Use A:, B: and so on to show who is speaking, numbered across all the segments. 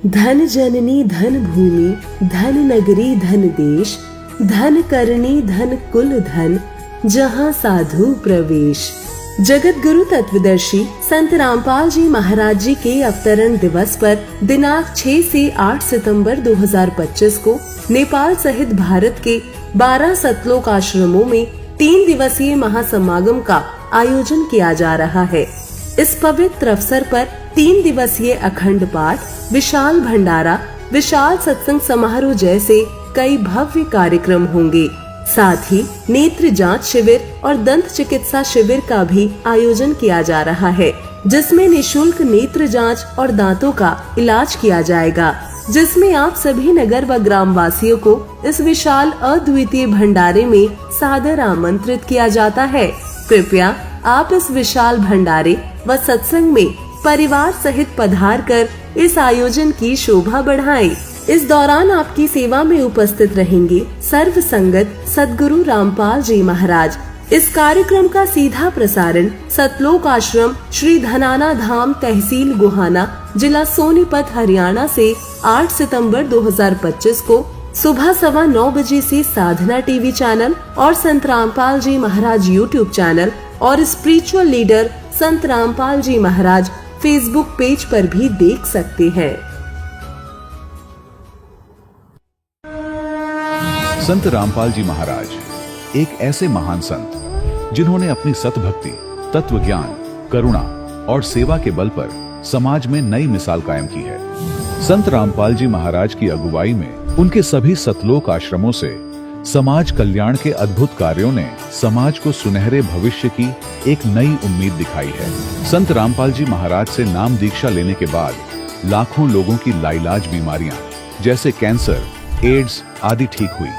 A: धन जननी धन भूमि धन नगरी धन देश, धन करनी धन कुल धन, जहाँ साधु प्रवेश। जगत गुरु तत्वदर्शी संत रामपाल जी महाराज जी के अवतरण दिवस पर दिनांक 6 से 8 सितंबर 2025 को नेपाल सहित भारत के 12 सतलोक आश्रमों में 3 दिवसीय महासमागम का आयोजन किया जा रहा है। इस पवित्र अवसर पर 3 दिवसीय अखंड पाठ, विशाल भंडारा, विशाल सत्संग समारोह जैसे कई भव्य कार्यक्रम होंगे। साथ ही नेत्र जांच शिविर और दंत चिकित्सा शिविर का भी आयोजन किया जा रहा है, जिसमें निशुल्क नेत्र जांच और दांतों का इलाज किया जाएगा, जिसमें आप सभी नगर व ग्राम वासियों को इस विशाल अद्वितीय भंडारे में सादर आमंत्रित किया जाता है। कृपया आप इस विशाल भंडारे व सत्संग में परिवार सहित पधार कर इस आयोजन की शोभा बढ़ाएं। इस दौरान आपकी सेवा में उपस्थित रहेंगे सर्व संगत सद्गुरु रामपाल जी महाराज। इस कार्यक्रम का सीधा प्रसारण सतलोक आश्रम श्री धनाना धाम तहसील गोहाना जिला सोनीपत हरियाणा से 8 सितंबर 2025 को सुबह 9:15 बजे से साधना टीवी चैनल और संत रामपाल जी महाराज यूट्यूब चैनल और स्पिरिचुअल लीडर संत रामपाल जी महाराज फेसबुक पेज पर भी देख सकते हैं।
B: संत रामपाल जी महाराज एक ऐसे महान संत जिन्होंने अपनी सतभक्ति, तत्व ज्ञान, करुणा और सेवा के बल पर समाज में नई मिसाल कायम की है। संत रामपाल जी महाराज की अगुवाई में उनके सभी सतलोक आश्रमों से समाज कल्याण के अद्भुत कार्यों ने समाज को सुनहरे भविष्य की एक नई उम्मीद दिखाई है। संत रामपाल जी महाराज से नाम दीक्षा लेने के बाद लाखों लोगों की लाइलाज बीमारियां जैसे कैंसर, एड्स आदि ठीक हुई।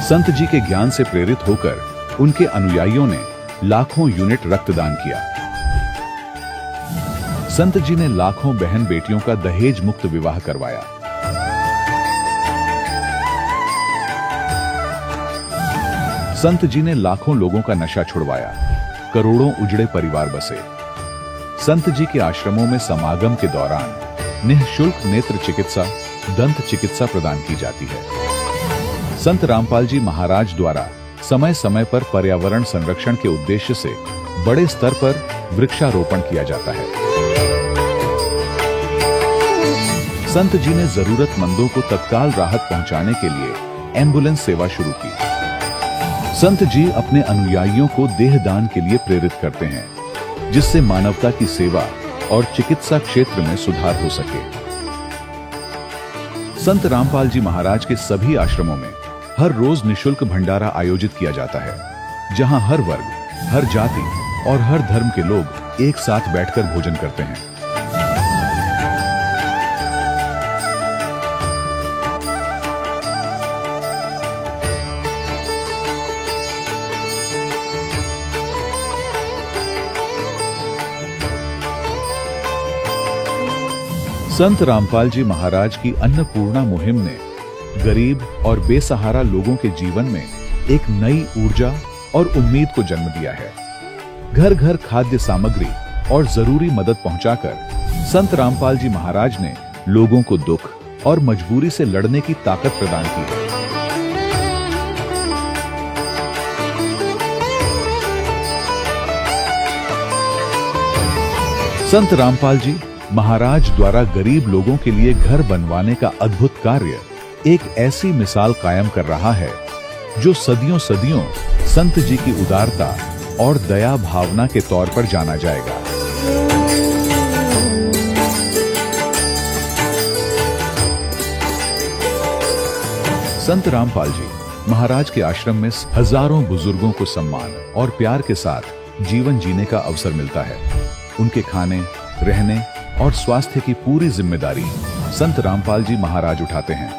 B: संत जी के ज्ञान से प्रेरित होकर उनके अनुयायियों ने लाखों यूनिट रक्तदान किया। संत जी ने लाखों बहन बेटियों का दहेज मुक्त विवाह करवाया। संत जी ने लाखों लोगों का नशा छुड़वाया, करोड़ों उजड़े परिवार बसे। संत जी के आश्रमों में समागम के दौरान निःशुल्क नेत्र चिकित्सा, दंत चिकित्सा प्रदान की जाती है। संत रामपाल जी महाराज द्वारा समय समय पर पर्यावरण संरक्षण के उद्देश्य से बड़े स्तर पर वृक्षारोपण किया जाता है। संत जी ने जरूरतमंदों को तत्काल राहत पहुंचाने के लिए एम्बुलेंस सेवा शुरू की। संत जी अपने अनुयायियों को देहदान के लिए प्रेरित करते हैं, जिससे मानवता की सेवा और चिकित्सा क्षेत्र में सुधार हो सके। संत रामपाल जी महाराज के सभी आश्रमों में हर रोज निशुल्क भंडारा आयोजित किया जाता है, जहां हर वर्ग, हर जाति और हर धर्म के लोग एक साथ बैठकर भोजन करते हैं। संत रामपाल जी महाराज की अन्नपूर्णा मुहिम ने गरीब और बेसहारा लोगों के जीवन में एक नई ऊर्जा और उम्मीद को जन्म दिया है। घर घर खाद्य सामग्री और जरूरी मदद पहुंचाकर संत रामपाल जी महाराज ने लोगों को दुख और मजबूरी से लड़ने की ताकत प्रदान की है। संत रामपाल जी महाराज द्वारा गरीब लोगों के लिए घर बनवाने का अद्भुत कार्य एक ऐसी मिसाल कायम कर रहा है जो सदियों सदियों संत जी की उदारता और दया भावना के तौर पर जाना जाएगा। संत रामपाल जी महाराज के आश्रम में हजारों बुजुर्गों को सम्मान और प्यार के साथ जीवन जीने का अवसर मिलता है। उनके खाने, रहने और स्वास्थ्य की पूरी जिम्मेदारी संत रामपाल जी महाराज उठाते हैं।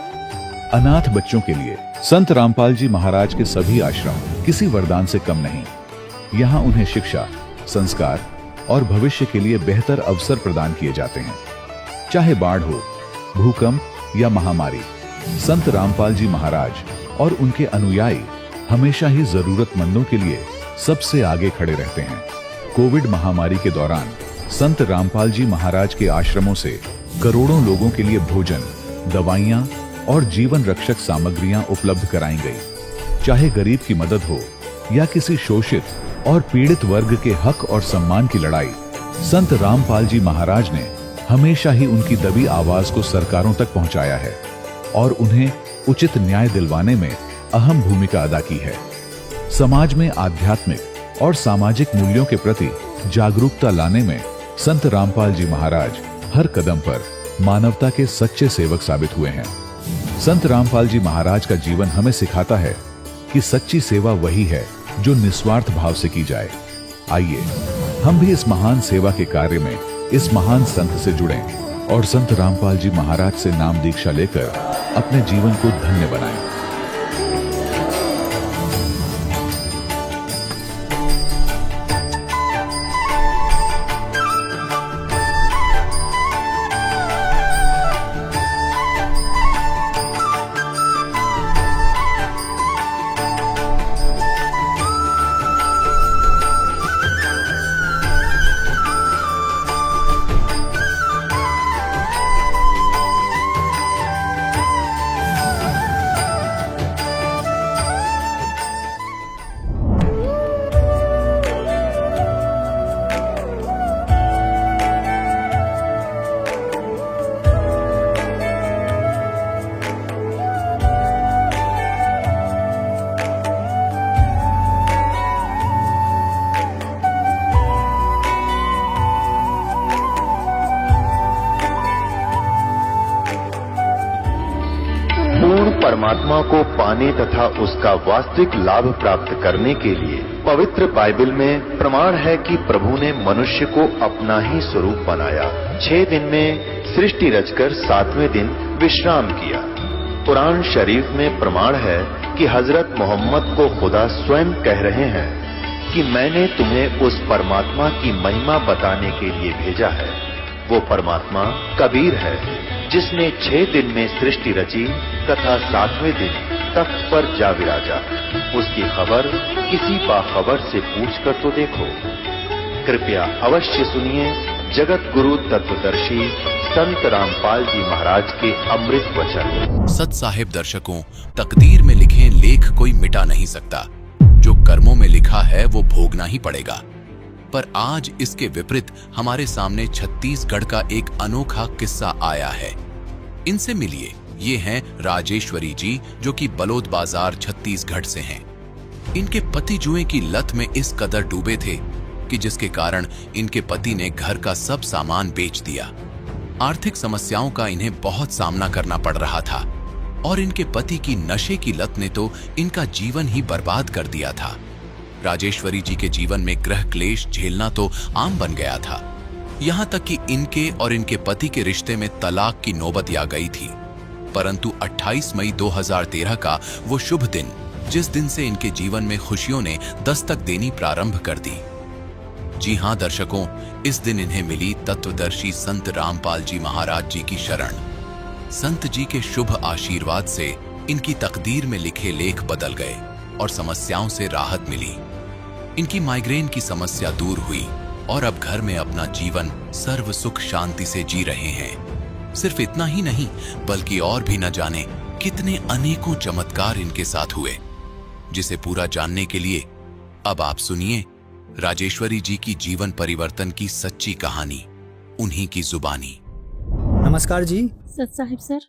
B: अनाथ बच्चों के लिए संत रामपाल जी महाराज के सभी आश्रम किसी वरदान से कम नहीं। यहाँ उन्हें शिक्षा, संस्कार और भविष्य के लिए बेहतर अवसर प्रदान किए जाते हैं। चाहे बाढ़ हो, भूकंप या महामारी, संत रामपाल जी महाराज और उनके अनुयायी हमेशा ही जरूरतमंदों के लिए सबसे आगे खड़े रहते हैं। कोविड महामारी के दौरान संत रामपाल जी महाराज के आश्रमों से करोड़ों लोगों के लिए भोजन, दवाइयां और जीवन रक्षक सामग्रियां उपलब्ध कराई गई। चाहे गरीब की मदद हो या किसी शोषित और पीड़ित वर्ग के हक और सम्मान की लड़ाई, संत रामपाल जी महाराज ने हमेशा ही उनकी दबी आवाज को सरकारों तक पहुंचाया है और उन्हें उचित न्याय दिलवाने में अहम भूमिका अदा की है। समाज में आध्यात्मिक और सामाजिक मूल्यों के प्रति जागरूकता लाने में संत रामपाल जी महाराज हर कदम पर मानवता के सच्चे सेवक साबित हुए हैं। संत रामपाल जी महाराज का जीवन हमें सिखाता है कि सच्ची सेवा वही है जो निस्वार्थ भाव से की जाए। आइए हम भी इस महान सेवा के कार्य में इस महान संत से जुड़ें और संत रामपाल जी महाराज से नाम दीक्षा लेकर अपने जीवन को धन्य बनाएं।
C: परमात्मा को पाने तथा उसका वास्तविक लाभ प्राप्त करने के लिए पवित्र बाइबल में प्रमाण है कि प्रभु ने मनुष्य को अपना ही स्वरूप बनाया। 6 दिन में सृष्टि रचकर 7वें दिन विश्राम किया। कुरान शरीफ में प्रमाण है कि हजरत मोहम्मद को खुदा स्वयं कह रहे हैं कि मैंने तुम्हें उस परमात्मा की महिमा बताने के लिए भेजा है। वो परमात्मा कबीर है जिसने 6 दिन में सृष्टि रची तथा 7वें दिन तख्त पर जा विराजा। उसकी खबर किसी बाखबर से पूछ कर तो देखो। कृपया अवश्य सुनिए जगत गुरु तत्वदर्शी संत रामपाल जी महाराज के अमृत वचन।
D: सत साहिब दर्शकों, तकदीर में लिखे लेख कोई मिटा नहीं सकता। जो कर्मों में लिखा है वो भोगना ही पड़ेगा। पर आज इसके विपरीत हमारे सामने छत्तीसगढ़ का एक अनोखा किस्सा आया है। इनसे मिलिए। ये हैं राजेश्वरी जी, जो कि बलोद बाजार छत्तीसगढ़ से हैं। इनके पति जुए की लत में इस कदर डूबे थे कि जिसके कारण इनके पति ने घर का सब सामान बेच दिया। आर्थिक समस्याओं का इन्हें बहुत सामना करना पड़ रहा था और इनके पति की नशे की लत ने तो इनका जीवन ही बर्बाद कर दिया था। राजेश्वरी जी के जीवन में गृह क्लेश झेलना तो आम बन गया था। यहाँ तक कि इनके और इनके पति के रिश्ते में तलाक की नौबत आ गई थी। परंतु 28 मई 2013 का वो शुभ दिन, जिस दिन से इनके जीवन में खुशियों ने दस्तक देनी प्रारंभ कर दी। जी हां दर्शकों, इस दिन इन्हें मिली तत्वदर्शी संत रामपाल जी महाराज जी की शरण। संत जी के शुभ आशीर्वाद से इनकी तकदीर में लिखे लेख बदल गए और समस्याओं से राहत मिली। इनकी माइग्रेन की समस्या दूर हुई और अब घर में अपना जीवन सर्व सुख शांति से जी रहे हैं। सिर्फ इतना ही नहीं, बल्कि और भी न जाने कितने अनेकों चमत्कार इनके साथ हुए, जिसे पूरा जानने के लिए अब आप सुनिए राजेश्वरी जी की जीवन परिवर्तन की सच्ची कहानी, उन्हीं की जुबानी।
E: नमस्कार जी।
F: सत साहिब सर।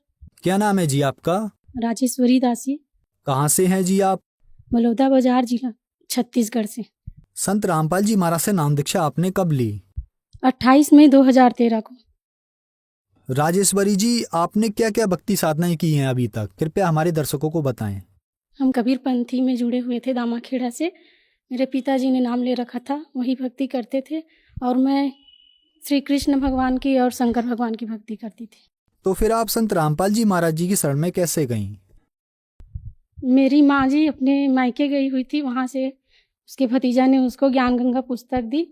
E: क्या नाम है जी आपका?
F: राजेश्वरी दासी।
E: कहाँ से हैं जी आप?
F: बलौदा बाजार जिला छत्तीसगढ़ से।
E: संत रामपाल जी महाराज से नाम दीक्षा आपने कब ली?
F: 28 मई 2013 को।
E: राजेश्वरी जी, आपने क्या क्या भक्ति साधनाएं की हैं अभी तक? कृपया हमारे दर्शकों को बताएं।
F: हम कबीर पंथी में जुड़े हुए थे दामाखेड़ा से। मेरे पिताजी ने नाम ले रखा था, वही भक्ति करते थे और मैं श्री कृष्ण भगवान की और शंकर भगवान की भक्ति करती थी।
E: तो फिर आप संत रामपाल जी महाराज जी की शरण में कैसे गईं?
F: मेरी माँ जी अपने मायके गई हुई थी, वहाँ से उसके भतीजा ने उसको ज्ञान गंगा पुस्तक दी।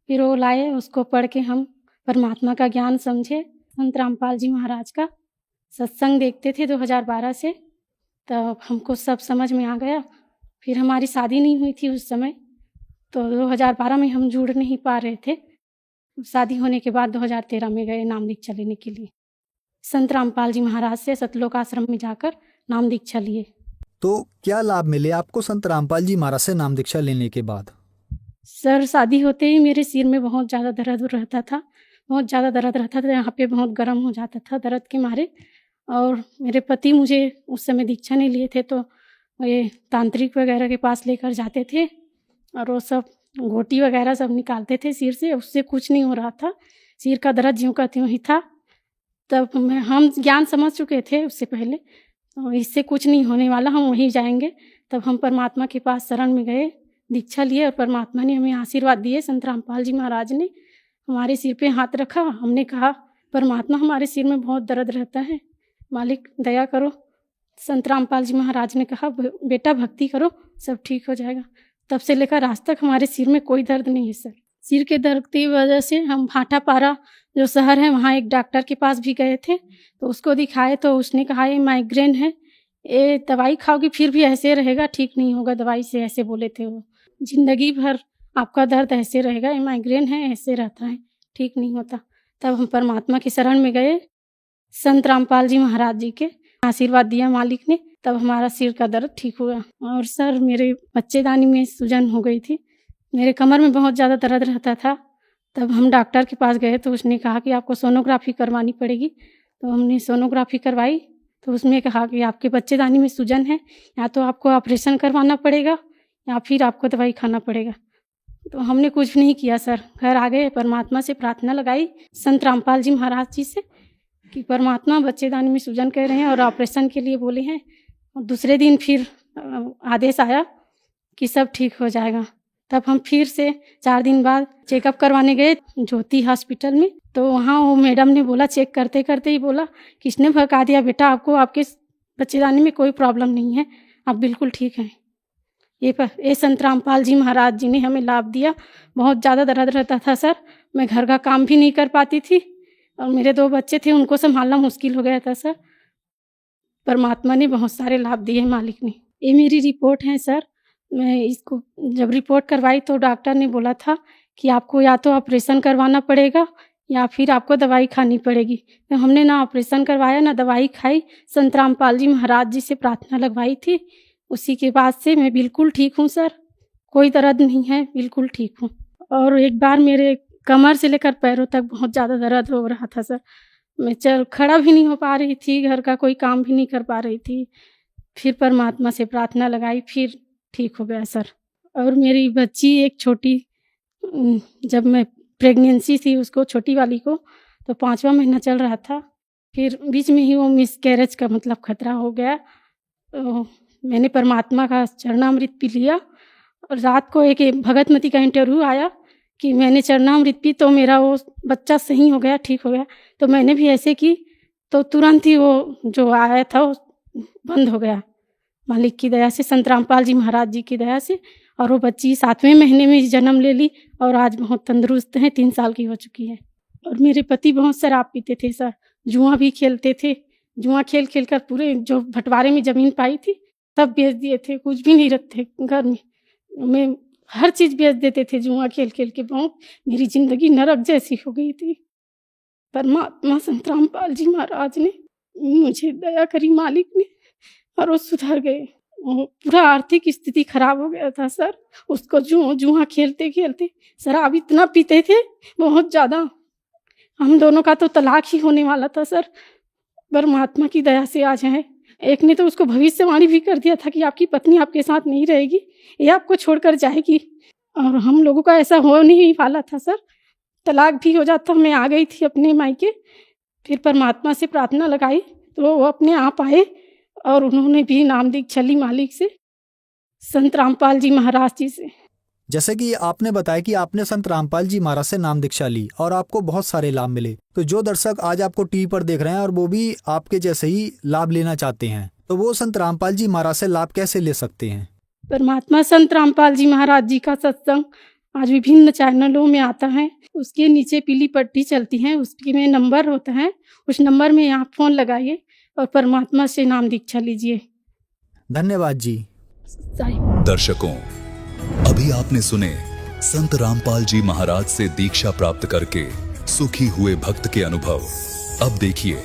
F: फिर वो लाए, उसको पढ़ के हम परमात्मा का ज्ञान समझे। संत रामपाल जी महाराज का सत्संग देखते थे 2012 से, तब हमको सब समझ में आ गया। फिर हमारी शादी नहीं हुई थी उस समय, तो 2012 में हम जुड़ नहीं पा रहे थे। शादी होने के बाद 2013 में गए नाम दीक्षा लेने के लिए। संत रामपाल जी महाराज से सतलोक आश्रम में जाकर नाम दीक्षा लिए।
E: तो क्या लाभ मिले आपको संत रामपाल जी महाराज से नाम दीक्षा लेने के बाद?
F: सर शादी होते ही मेरे सिर में बहुत ज़्यादा दर्द रहता था, बहुत ज़्यादा दर्द रहता था, यहाँ पे बहुत गर्म हो जाता था दर्द के मारे। और मेरे पति मुझे उस समय दीक्षा नहीं लिए थे, तो ये तांत्रिक वगैरह के पास लेकर जाते थे और वो सब घोटी वगैरह सब निकालते थे सिर से, उससे कुछ नहीं हो रहा था, सिर का दर्द ज्यों का त्यों ही था। तब हम ज्ञान समझ चुके थे उससे पहले, तो इससे कुछ नहीं होने वाला, हम वहीं जाएंगे। तब हम परमात्मा के पास शरण में गए, दीक्षा लिए और परमात्मा ने हमें आशीर्वाद दिए। संत रामपाल जी महाराज ने हमारे सिर पे हाथ रखा, हमने कहा परमात्मा हमारे सिर में बहुत दर्द रहता है, मालिक दया करो। संत रामपाल जी महाराज ने कहा बेटा भक्ति करो, सब ठीक हो जाएगा। तब से लेकर आज तक हमारे सिर में कोई दर्द नहीं है सर। सिर के दर्द की वजह से हम भाटापारा जो शहर है वहाँ एक डॉक्टर के पास भी गए थे, तो उसको दिखाए तो उसने कहा ये माइग्रेन है, ये दवाई खाओगी फिर भी ऐसे रहेगा, ठीक नहीं होगा दवाई से, ऐसे बोले थे वो। जिंदगी भर आपका दर्द ऐसे रहेगा, ये माइग्रेन है, ऐसे रहता है, ठीक नहीं होता। तब हम परमात्मा की शरण में गए, संत रामपाल जी महाराज जी के आशीर्वाद दिया मालिक ने, तब हमारा सिर का दर्द ठीक हुआ। और सर मेरे बच्चेदानी में सूजन हो गई थी, मेरे कमर में बहुत ज़्यादा दर्द रहता था। तब हम डॉक्टर के पास गए तो उसने कहा कि आपको सोनोग्राफी करवानी पड़ेगी। तो हमने सोनोग्राफी करवाई तो उसमें कहा कि आपके बच्चेदानी में सूजन है, या तो आपको ऑपरेशन करवाना पड़ेगा या फिर आपको दवाई खाना पड़ेगा। तो हमने कुछ नहीं किया सर, घर आ गए, परमात्मा से प्रार्थना लगाई संत रामपाल जी महाराज जी से कि परमात्मा बच्चेदानी में सूजन कह रहे हैं और ऑपरेशन के लिए बोले हैं। और दूसरे दिन फिर आदेश आया कि सब ठीक हो जाएगा। तब हम फिर से 4 दिन बाद चेकअप करवाने गए ज्योति हॉस्पिटल में, तो वहाँ वो मैडम ने बोला, चेक करते करते ही बोला किसने भगा दिया बेटा आपको, आपके बच्चेदानी में कोई प्रॉब्लम नहीं है, आप बिल्कुल ठीक हैं। ये संत रामपाल जी महाराज जी ने हमें लाभ दिया। बहुत ज़्यादा दर्द रहता था सर, मैं घर का काम भी नहीं कर पाती थी और मेरे 2 बच्चे थे, उनको संभालना मुश्किल हो गया था सर। परमात्मा ने बहुत सारे लाभ दिए मालिक ने। ये मेरी रिपोर्ट है सर। मैं इसको जब रिपोर्ट करवाई तो डॉक्टर ने बोला था कि आपको या तो ऑपरेशन करवाना पड़ेगा या फिर आपको दवाई खानी पड़ेगी। तो हमने ना ऑपरेशन करवाया ना दवाई खाई, संत रामपाल जी महाराज जी से प्रार्थना लगवाई थी, उसी के बाद से मैं बिल्कुल ठीक हूँ सर, कोई दर्द नहीं है, बिल्कुल ठीक हूँ। और एक बार मेरे कमर से लेकर पैरों तक बहुत ज़्यादा दर्द हो रहा था सर, मैं खड़ा भी नहीं हो पा रही थी, घर का कोई काम भी नहीं कर पा रही थी। फिर परमात्मा से प्रार्थना लगाई, फिर ठीक हो गया सर। और मेरी बच्ची एक छोटी, जब मैं प्रेगनेंसी थी उसको, छोटी वाली को, तो 5वां महीना चल रहा था, फिर बीच में ही वो मिसकैरेज का मतलब खतरा हो गया। तो मैंने परमात्मा का चरणामृत पी लिया और रात को एक भगतमती का इंटरव्यू आया कि मैंने चरणामृत पी तो मेरा वो बच्चा सही हो गया, ठीक हो गया। तो मैंने भी ऐसे की तो तुरंत ही वो जो आया था वो बंद हो गया मालिक की दया से, संत रामपाल जी महाराज जी की दया से। और वो बच्ची 7वें महीने में जन्म ले ली और आज बहुत तंदुरुस्त है, 3 साल की हो चुकी है। और मेरे पति बहुत शराब पीते थे सर, जुआ भी खेलते थे, जुआ खेल खेल कर पूरे जो बंटवारे में ज़मीन पाई थी सब बेच दिए थे, कुछ भी नहीं रखते घर में हर चीज़ बेच देते थे जुआ खेल खेल के। बहुत मेरी ज़िंदगी नरक जैसी हो गई थी। परमात्मा संत रामपाल जी महाराज ने मुझे दया करी मालिक ने, और वो सुधर गए। पूरा आर्थिक स्थिति खराब हो गया था सर, उसको जुआ खेलते खेलते शराब इतना पीते थे बहुत ज़्यादा, हम दोनों का तो तलाक ही होने वाला था सर। परमात्मा की दया से आज है। एक ने तो उसको भविष्यवाणी भी कर दिया था कि आपकी पत्नी आपके साथ नहीं रहेगी, ये आपको छोड़कर जाएगी, और हम लोगों का ऐसा हो नहीं वाला था सर, तलाक भी हो जाता। मैं आ गई थी अपने मायके, फिर परमात्मा से प्रार्थना लगाई तो वो अपने आप आए और उन्होंने भी नाम दीक्षा ली मालिक से, संत रामपाल जी महाराज जी से।
E: जैसे कि आपने बताया कि आपने संत रामपाल जी महाराज से नाम दीक्षा ली और आपको बहुत सारे लाभ मिले, तो जो दर्शक आज आपको टीवी पर देख रहे हैं और वो भी आपके जैसे ही लाभ लेना चाहते हैं, तो वो संत रामपाल जी महाराज से लाभ कैसे ले सकते हैं?
F: परमात्मा संत रामपाल जी महाराज जी का सत्संग आज विभिन्न चैनलों में आता है, उसके नीचे पीली पट्टी चलती है, उसके में नंबर होता है, उस नंबर में आप फ़ोन लगाइए और परमात्मा से नाम दीक्षा लीजिए।
E: धन्यवाद जी।
G: दर्शकों, अभी आपने सुने संत रामपाल जी महाराज से दीक्षा प्राप्त करके सुखी हुए भक्त के अनुभव। अब देखिए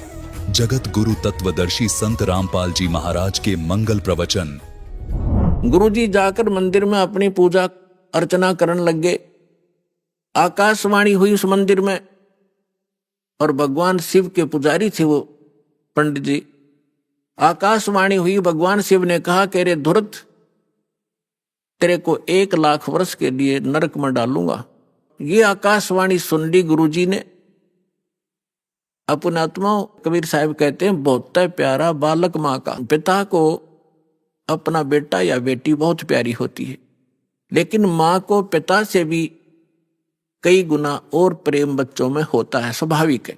G: जगत गुरु तत्वदर्शी संत रामपाल जी महाराज के मंगल प्रवचन।
H: गुरुजी जाकर मंदिर में अपनी पूजा अर्चना करने लग गए। आकाशवाणी हुई उस मंदिर में, और भगवान शिव के पुजारी थे वो पंडित जी। आकाशवाणी हुई, भगवान शिव ने कहा कि रे धुरत, तेरे को 1 लाख वर्ष के लिए नरक में डालूंगा। ये आकाशवाणी सुन ली गुरुजी ने। अपने आत्मा कबीर साहब कहते हैं, बहुत प्यारा बालक माँ का। पिता को अपना बेटा या बेटी बहुत प्यारी होती है, लेकिन माँ को पिता से भी कई गुना और प्रेम बच्चों में होता है, स्वाभाविक है।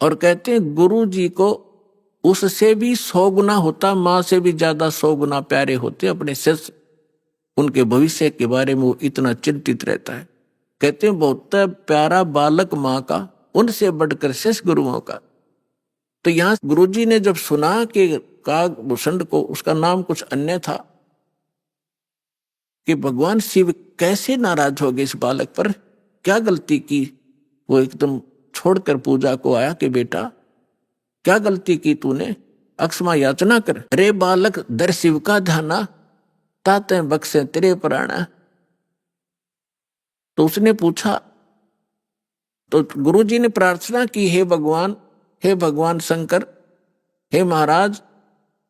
H: और कहते हैं गुरु जी को उससे भी 100 गुना होता, माँ से भी ज्यादा 100 गुना प्यारे होते अपने शिष्य। उनके भविष्य के बारे में वो इतना चिंतित रहता है। कहते हैं बहुत प्यारा बालक माँ का, उनसे बढ़कर शिष्य गुरुओं का। तो यहाँ गुरुजी ने जब सुना कि कागभूषण को, उसका नाम कुछ अन्य था, कि भगवान शिव कैसे नाराज हो गए इस बालक पर, क्या गलती की। वो एकदम छोड़कर पूजा को आया कि बेटा क्या गलती की तूने, अक्षमा याचना कर। रे बालक दर शिव का ध्याना, ताते बख्शे तेरे प्राणा। तो उसने पूछा, तो गुरुजी ने प्रार्थना की, हे भगवान शंकर, हे महाराज,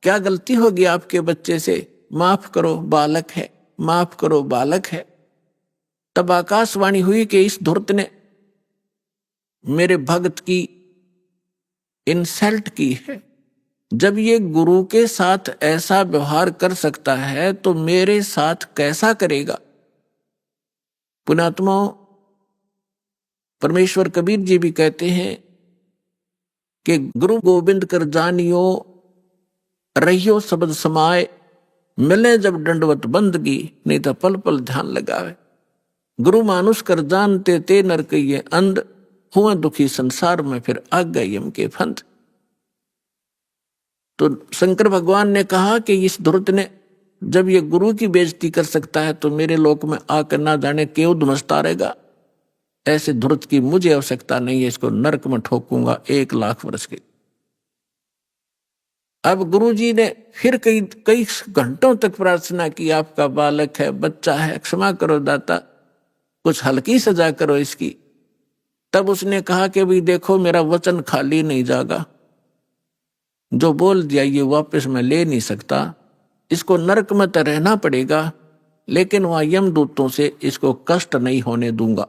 H: क्या गलती होगी आपके बच्चे से, माफ करो बालक है, माफ करो बालक है। तब आकाशवाणी हुई कि इस धूर्त ने मेरे भक्त की इंसल्ट की है। जब ये गुरु के साथ ऐसा व्यवहार कर सकता है तो मेरे साथ कैसा करेगा। पुण्यात्माओं, परमेश्वर कबीर जी भी कहते हैं कि गुरु गोविंद कर जानियो, रहियो शब्द समाए, मिले जब दंडवत बंदगी, नहीं तो पल पल ध्यान लगावे। गुरु मानुष कर जानते ते नर कहिए अंध, हुआ दुखी संसार में फिर आ गए यम के फंद। तो शंकर भगवान ने कहा कि इस धुर्त ने जब ये गुरु की बेइज्जती कर सकता है तो मेरे लोक में आकर ना जाने क्यों धुमसता रहेगा। ऐसे धुर्त की मुझे आवश्यकता नहीं है, इसको नरक में ठोकूंगा 1 लाख वर्ष के। अब गुरुजी ने फिर कई घंटों तक प्रार्थना की, आपका बालक है, बच्चा है, क्षमा करो दाता, कुछ हल्की सजा करो इसकी। तब उसने कहा कि भाई देखो, मेरा वचन खाली नहीं जागा, जो बोल दिया ये वापस मैं ले नहीं सकता, इसको नरक में तो रहना पड़ेगा, लेकिन वहां यमदूतों से इसको कष्ट नहीं होने दूंगा।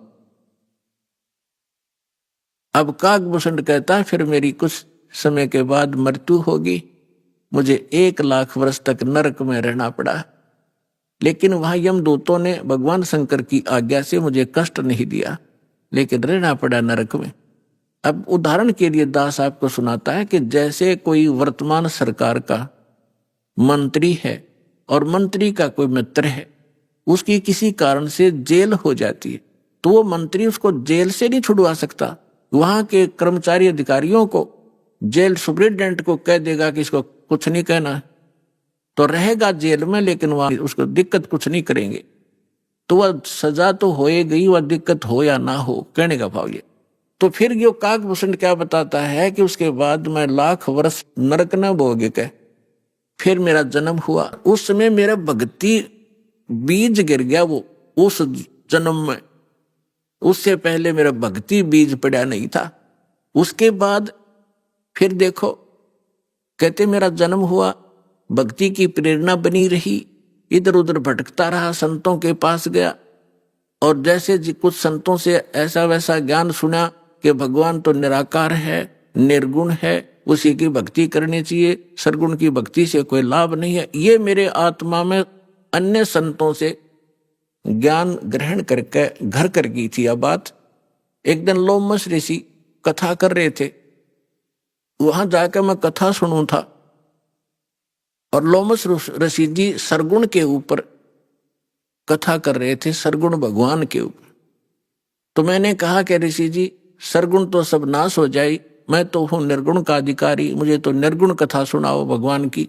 H: अब कागभूषण कहता है, फिर मेरी कुछ समय के बाद मृत्यु होगी, मुझे 1 लाख वर्ष तक नरक में रहना पड़ा, लेकिन वहां यमदूतों ने भगवान शंकर की आज्ञा से मुझे कष्ट नहीं दिया, लेकिन रहना पड़ा नरक में। अब उदाहरण के लिए दास आपको सुनाता है कि जैसे कोई वर्तमान सरकार का मंत्री है और मंत्री का कोई मित्र है, उसकी किसी कारण से जेल हो जाती है, तो वो मंत्री उसको जेल से नहीं छुड़वा सकता। वहां के कर्मचारी अधिकारियों को, जेल सुप्रिंटेंडेंट को कह देगा कि इसको कुछ नहीं कहना, तो रहेगा जेल में, लेकिन वहां उसको दिक्कत कुछ नहीं करेंगे। तो वह सजा तो होएगी, वह दिक्कत हो या ना हो, कहने का भाव ये। तो फिर ये कागभूषण क्या बताता है कि उसके बाद मैं 1 लाख वर्ष नरक न भोगे के फिर मेरा जन्म हुआ। उस समय मेरा भक्ति बीज गिर गया, वो उस जन्म में। उससे पहले मेरा भक्ति बीज पड़ा नहीं था। उसके बाद फिर देखो, कहते मेरा जन्म हुआ, भक्ति की प्रेरणा बनी रही, इधर उधर भटकता रहा, संतों के पास गया, और जैसे कुछ संतों से ऐसा वैसा ज्ञान सुना कि भगवान तो निराकार है, निर्गुण है, उसी की भक्ति करनी चाहिए, सरगुण की भक्ति से कोई लाभ नहीं है। ये मेरे आत्मा में अन्य संतों से ज्ञान ग्रहण करके घर कर गई थी। यह बात एक दिन लोमस ऋषि कथा कर रहे थे, वहां जाकर मैं कथा सुनूं था, और लोमस ऋषि जी सरगुण के ऊपर कथा कर रहे थे, सरगुण भगवान के ऊपर। तो मैंने कहा कि ऋषि जी, सरगुण तो सब नाश हो जाए, मैं तो हूं निर्गुण का अधिकारी, मुझे तो निर्गुण कथा सुनाओ भगवान की।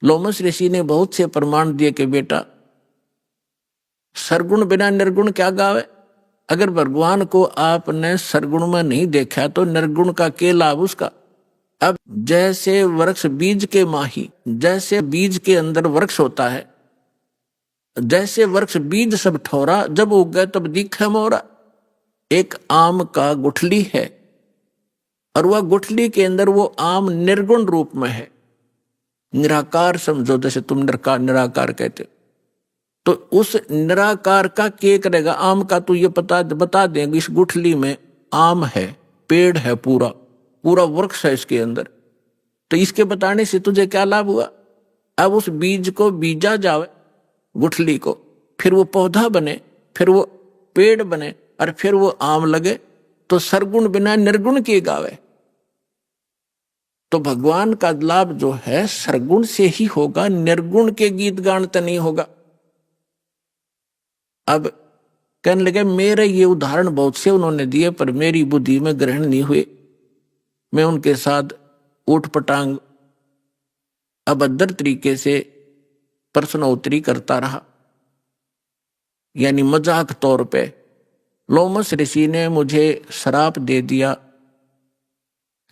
H: लोमस ऋषि ने बहुत से प्रमाण दिए कि बेटा, सरगुण बिना निर्गुण क्या गावे। अगर भगवान को आपने सरगुण में नहीं देखा तो निर्गुण का क्या लाभ उसका। अब जैसे वृक्ष बीज के माही, जैसे बीज के अंदर वृक्ष होता है, जैसे वृक्ष बीज सब ठोरा, जब उग गए तब दिखे मोरा। एक आम का गुठली है और वह गुठली के अंदर वो आम निर्गुण रूप में है, निराकार समझो, जैसे तुम निराकार कहते हो। तो उस निराकार का क्या करेगा? आम का तो ये बता देंगे इस गुठली में आम है, पेड़ है, पूरा पूरा वृक्ष है इसके अंदर। तो इसके बताने से तुझे क्या लाभ हुआ? अब उस बीज को बीजा जावे गुठली को, फिर वो पौधा बने, फिर वो पेड़ बने और फिर वो आम लगे। तो सरगुण बिना निर्गुण किए गावे। तो भगवान का लाभ जो है सरगुण से ही होगा, निर्गुण के गीत गान तो नहीं होगा। अब कहने लगे मेरे ये उदाहरण बहुत से उन्होंने दिए पर मेरी बुद्धि में ग्रहण नहीं हुए। मैं उनके साथ ऊट पटांग अभद्र तरीके से प्रश्नोत्तरी करता रहा, यानी मजाक तौर पे। लोमस ऋषि ने मुझे श्राप दे दिया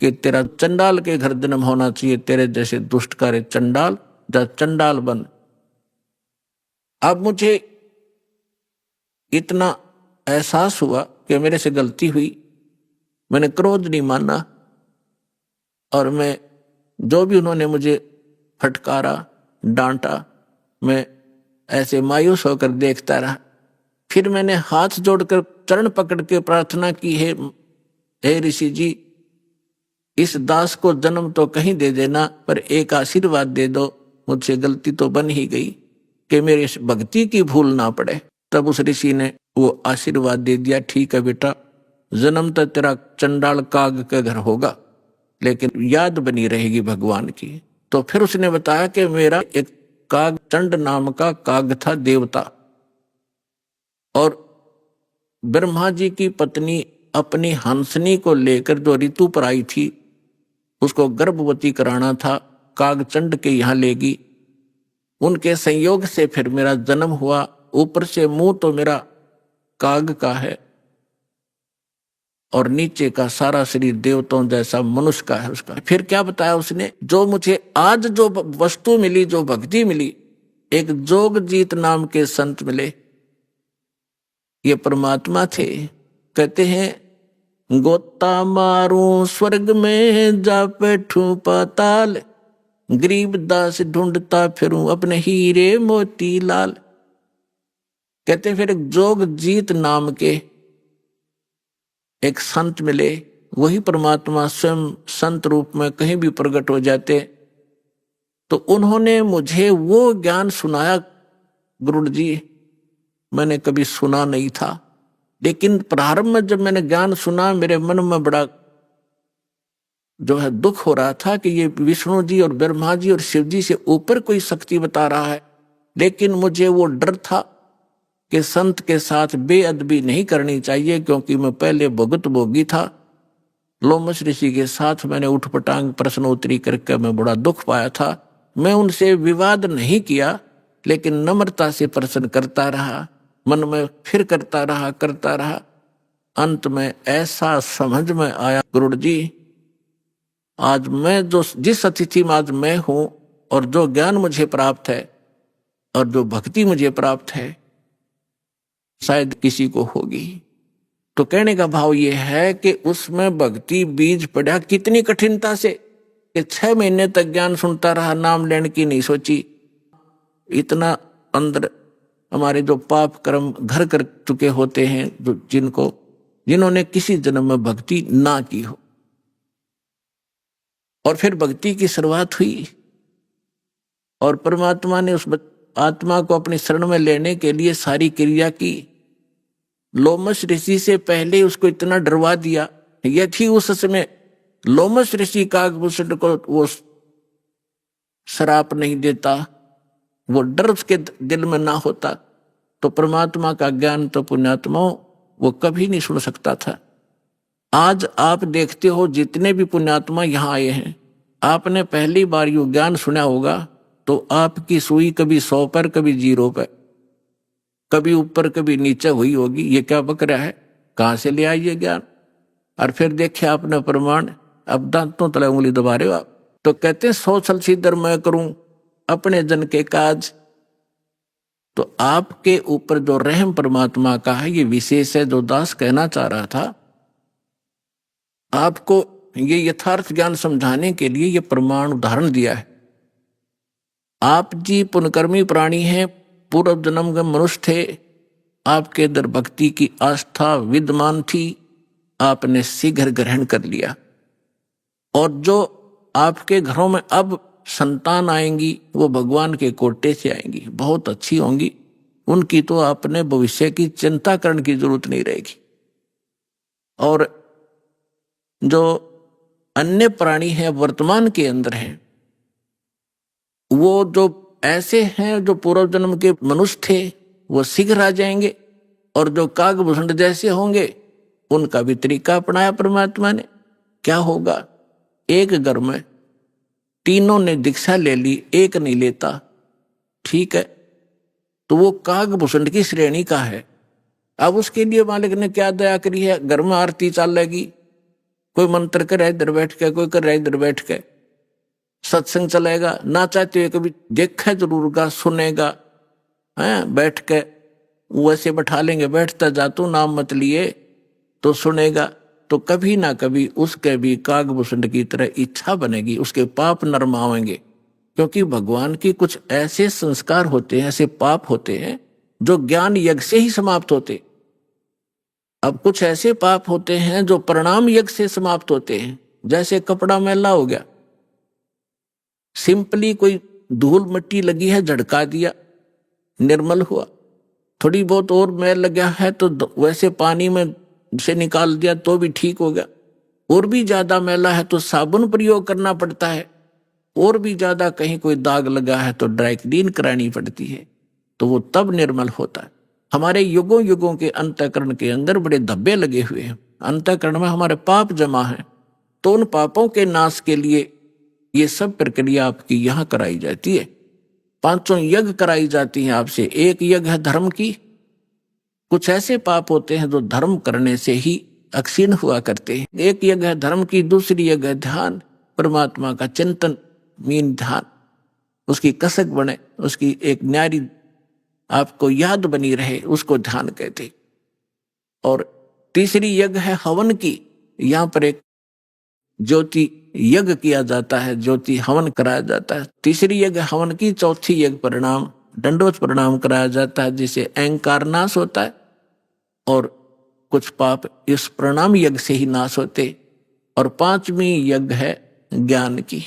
H: कि तेरा चंडाल के घर जन्म होना चाहिए, तेरे जैसे दुष्ट कार्य चंडाल, जा चंडाल बन। अब मुझे इतना एहसास हुआ कि मेरे से गलती हुई, मैंने क्रोध नहीं माना और मैं जो भी उन्होंने मुझे फटकारा डांटा, मैं ऐसे मायूस होकर देखता रहा। फिर मैंने हाथ जोड़कर चरण पकड़ के प्रार्थना की, हे ऋषि जी, इस दास को जन्म तो कहीं दे देना पर एक आशीर्वाद दे दो, मुझसे गलती तो बन ही गई कि मेरी भक्ति की भूल ना पड़े। तब उस ऋषि ने वो आशीर्वाद दे दिया, ठीक है बेटा, जन्म तो तेरा चंडाल काग के घर होगा लेकिन याद बनी रहेगी भगवान की। तो फिर उसने बताया कि मेरा एक काग चंड नाम का काग था, देवता, और ब्रह्मा जी की पत्नी अपनी हंसनी को लेकर जो ऋतु पर आई थी उसको गर्भवती कराना था, काग चंड के यहाँ लेगी। उनके संयोग से फिर मेरा जन्म हुआ। ऊपर से मुंह तो मेरा काग का है और नीचे का सारा शरीर देवताओं जैसा मनुष्य का है उसका। फिर क्या बताया उसने, जो मुझे आज जो वस्तु मिली, जो भक्ति मिली, एक जोगजीत नाम के संत मिले, ये परमात्मा थे। कहते हैं गोता मारूं स्वर्ग में जा बैठूं पाताल, गरीब दास ढूंढता फिरूं अपने हीरे मोती लाल। कहते फिर एक जोगजीत नाम के एक संत मिले, वही परमात्मा स्वयं संत रूप में कहीं भी प्रकट हो जाते। तो उन्होंने मुझे वो ज्ञान सुनाया, गुरु जी मैंने कभी सुना नहीं था, लेकिन प्रारंभ में जब मैंने ज्ञान सुना मेरे मन में बड़ा जो है दुख हो रहा था कि ये विष्णु जी और ब्रह्मा जी और शिव जी से ऊपर कोई शक्ति बता रहा है। लेकिन मुझे वो डर था कि संत के साथ बेअदबी नहीं करनी चाहिए, क्योंकि मैं पहले भुगत भोगी था। लोमस ऋषि के साथ मैंने उठपटांग प्रश्नोत्तरी करके मैं बड़ा दुख पाया था। मैं उनसे विवाद नहीं किया, लेकिन नम्रता से प्रश्न करता रहा, मन में फिर करता रहा। अंत में ऐसा समझ में आया, गुरु जी आज मैं जिस अतिथि में आज मैं हूं और जो ज्ञान मुझे प्राप्त है और जो भक्ति मुझे प्राप्त है शायद किसी को होगी। तो कहने का भाव ये है कि उसमें भक्ति बीज पड़ा कितनी कठिनता से, कि 6 महीने तक ज्ञान सुनता रहा, नाम लेने की नहीं सोची। इतना अंदर हमारे जो पाप कर्म घर कर चुके होते हैं, जिन्होंने किसी जन्म में भक्ति ना की हो, और फिर भक्ति की शुरुआत हुई और परमात्मा ने उस आत्मा को अपनी शरण में लेने के लिए सारी क्रिया की। लोमस ऋषि से पहले उसको इतना डरवा दिया, यदि उस समय लोमस ऋषि काकभूषण को वो श्राप नहीं देता, वो डर उसके दिल में ना होता, तो परमात्मा का ज्ञान तो पुण्यात्माओं वो कभी नहीं सुन सकता था। आज आप देखते हो जितने भी पुण्यात्मा यहाँ आए हैं, आपने पहली बार यो ज्ञान सुना होगा तो आपकी सुई कभी 100 पर कभी 0 पर, कभी ऊपर कभी नीचे हुई होगी। ये क्या बक रहा है, कहाँ से ले आई ये ज्ञान? और फिर देखे आपने प्रमाण अब दांतों तले उंगली दबा रहे हो आप। तो कहते हैं 100 छल सीधर मैं करूं अपने जन के काज। तो आपके ऊपर जो रहम परमात्मा का है ये विशेष है। जो दास कहना चाह रहा था, आपको ये यथार्थ ज्ञान समझाने के लिए ये प्रमाण उदाहरण दिया है। आप जी पुण्यकर्मी प्राणी हैं, पूर्व जन्म के मनुष्य थे, आपके अंदर भक्ति की आस्था विद्यमान थी, आपने शीघ्र ग्रहण कर लिया। और जो आपके घरों में अब संतान आएंगी वो भगवान के कोटे से आएंगी, बहुत अच्छी होंगी, उनकी तो आपने भविष्य की चिंता करने की जरूरत नहीं रहेगी। और जो अन्य प्राणी हैं वर्तमान के अंदर हैं, वो जो ऐसे हैं जो पूर्व जन्म के मनुष्य थे वो शीघ्र आ जाएंगे। और जो कागभूषण जैसे होंगे उनका भी तरीका अपनाया परमात्मा ने। क्या होगा, एक घर में तीनों ने दीक्षा ले ली, एक नहीं लेता, ठीक है, तो वो कागभूषण की श्रेणी का है। अब उसके लिए मालिक ने क्या दया करी है, घर में आरती चलेगी, कोई मंत्र करे इधर बैठ के, कोई करे इधर बैठ के, सत्संग चलेगा, ना चाहते हुए कभी देखा जरूर का, सुनेगा, हैं बैठ के वैसे बैठा लेंगे, बैठता जा तू नाम मत लिए तो सुनेगा। तो कभी ना कभी उसके भी कागभूषण की तरह इच्छा बनेगी, उसके पाप नरम आएंगे। क्योंकि भगवान की कुछ ऐसे संस्कार होते हैं, ऐसे पाप होते हैं जो ज्ञान यज्ञ से ही समाप्त होते। अब कुछ ऐसे पाप होते हैं जो प्रणाम यज्ञ से समाप्त होते हैं। जैसे कपड़ा मैला हो गया, सिंपली कोई धूल मिट्टी लगी है झड़का दिया, निर्मल हुआ। थोड़ी बहुत और मैल लगा है तो वैसे पानी में से निकाल दिया तो भी ठीक हो गया। और भी ज्यादा मैला है तो साबुन प्रयोग करना पड़ता है। और भी ज्यादा कहीं कोई दाग लगा है तो ड्राई क्लीन करानी पड़ती है, तो वो तब निर्मल होता है। हमारे युगों युगों के अंतःकरण के अंदर बड़े धब्बे लगे हुए हैं, अंतःकरण में हमारे पाप जमा है। तो उन पापों के नाश के लिए ये सब प्रक्रिया आपकी यहाँ कराई जाती है। 5 यज्ञ कराई जाती हैं आपसे। एक यज्ञ है धर्म की। कुछ ऐसे पाप होते हैं जो धर्म करने से ही अक्षीण हुआ करते हैं। एक यज्ञ है धर्म की, दूसरी यज्ञ है ध्यान, परमात्मा का चिंतन, मीन ध्यान, उसकी कसक बने, उसकी एक न्यारी आपको याद बनी रहे, उसको ध्यान कहते। और तीसरी यज्ञ है हवन की। यहाँ पर एक ज्योति यज्ञ किया जाता है, ज्योति हवन कराया जाता है। तीसरी यज्ञ हवन की, चौथी यज्ञ प्रणाम, दंडवत प्रणाम कराया जाता है, जिससे अहंकार नाश होता है और कुछ पाप इस प्रणाम यज्ञ से ही नाश होते। और 5वीं यज्ञ है ज्ञान की।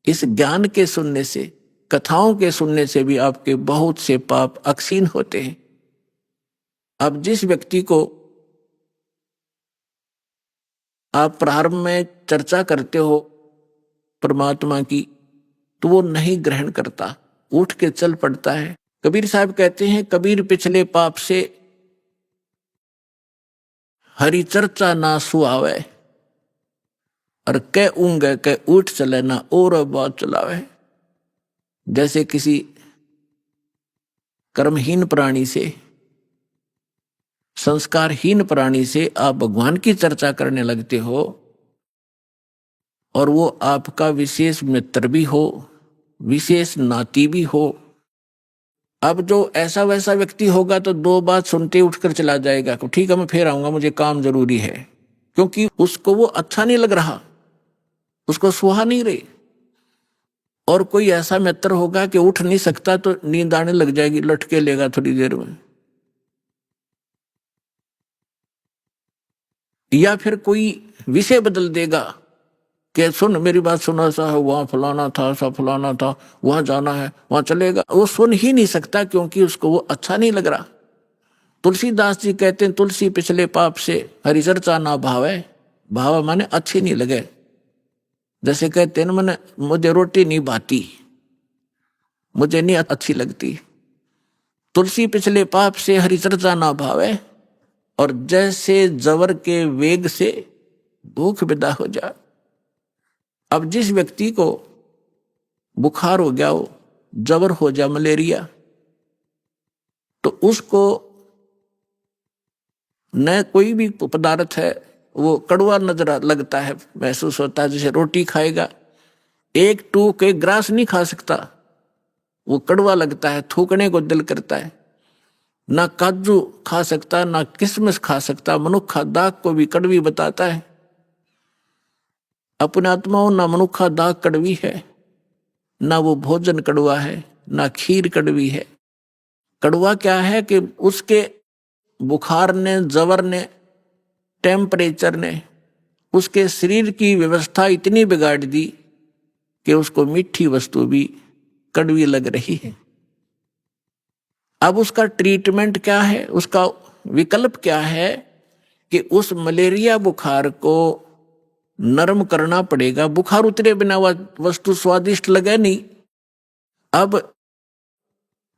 H: इस ज्ञान के सुनने से, कथाओं के सुनने से भी आपके बहुत से पाप अक्षीण होते हैं। अब जिस व्यक्ति को आप प्रारंभ में चर्चा करते हो परमात्मा की, तो वो नहीं ग्रहण करता, उठ के चल पड़ता है। कबीर साहब कहते हैं, कबीर पिछले पाप से हरि चर्चा ना सुआवे, और कै ऊंगे कै उठ चले ना और बात चलावे। जैसे किसी कर्महीन प्राणी से, संस्कारहीन प्राणी से आप भगवान की चर्चा करने लगते हो, और वो आपका विशेष मित्र भी हो, विशेष नाती भी हो। अब जो ऐसा वैसा व्यक्ति होगा तो 2 बात सुनते उठकर चला जाएगा, ठीक है मैं फिर आऊंगा, मुझे काम जरूरी है, क्योंकि उसको वो अच्छा नहीं लग रहा, उसको सुहा नहीं रही। और कोई ऐसा मित्र होगा कि उठ नहीं सकता तो नींद आने लग जाएगी, लटके लेगा थोड़ी देर में। या फिर कोई विषय बदल देगा कि सुन मेरी बात सुना, सा है वहां फलाना था, सा फलाना था, वहां जाना है, वहां चलेगा। वो सुन ही नहीं सकता क्योंकि उसको वो अच्छा नहीं लग रहा। तुलसीदास जी कहते हैं, तुलसी पिछले पाप से हरि चर्चा ना भावे। भाव माने अच्छी नहीं लगे। जैसे कहते हैं मैंने, मुझे रोटी नहीं भाती, मुझे नहीं अच्छी लगती। तुलसी पिछले पाप से हरि चर्चा ना भावे, और जैसे जवर के वेग से भूख विदा हो जाए। अब जिस व्यक्ति को बुखार हो गया हो, जवर हो जाए, मलेरिया, तो उसको न कोई भी पदार्थ है वो कड़वा नजर लगता है, महसूस होता है। जैसे रोटी खाएगा, एक टूक एक ग्रास नहीं खा सकता, वो कड़वा लगता है, थूकने को दिल करता है। ना काजू खा सकता, ना किशमिश खा सकता। मनुखा दाग को भी कड़वी बताता है। अपने आत्माओं ना मनुखा दाग कड़वी है, ना वो भोजन कड़वा है, ना खीर कड़वी है। कड़वा क्या है कि उसके बुखार ने, जवर ने, टेम्परेचर ने उसके शरीर की व्यवस्था इतनी बिगाड़ दी कि उसको मीठी वस्तु भी कड़वी लग रही है। अब उसका ट्रीटमेंट क्या है, उसका विकल्प क्या है कि उस मलेरिया बुखार को नरम करना पड़ेगा। बुखार उतरे बिना वस्तु स्वादिष्ट लगे नहीं। अब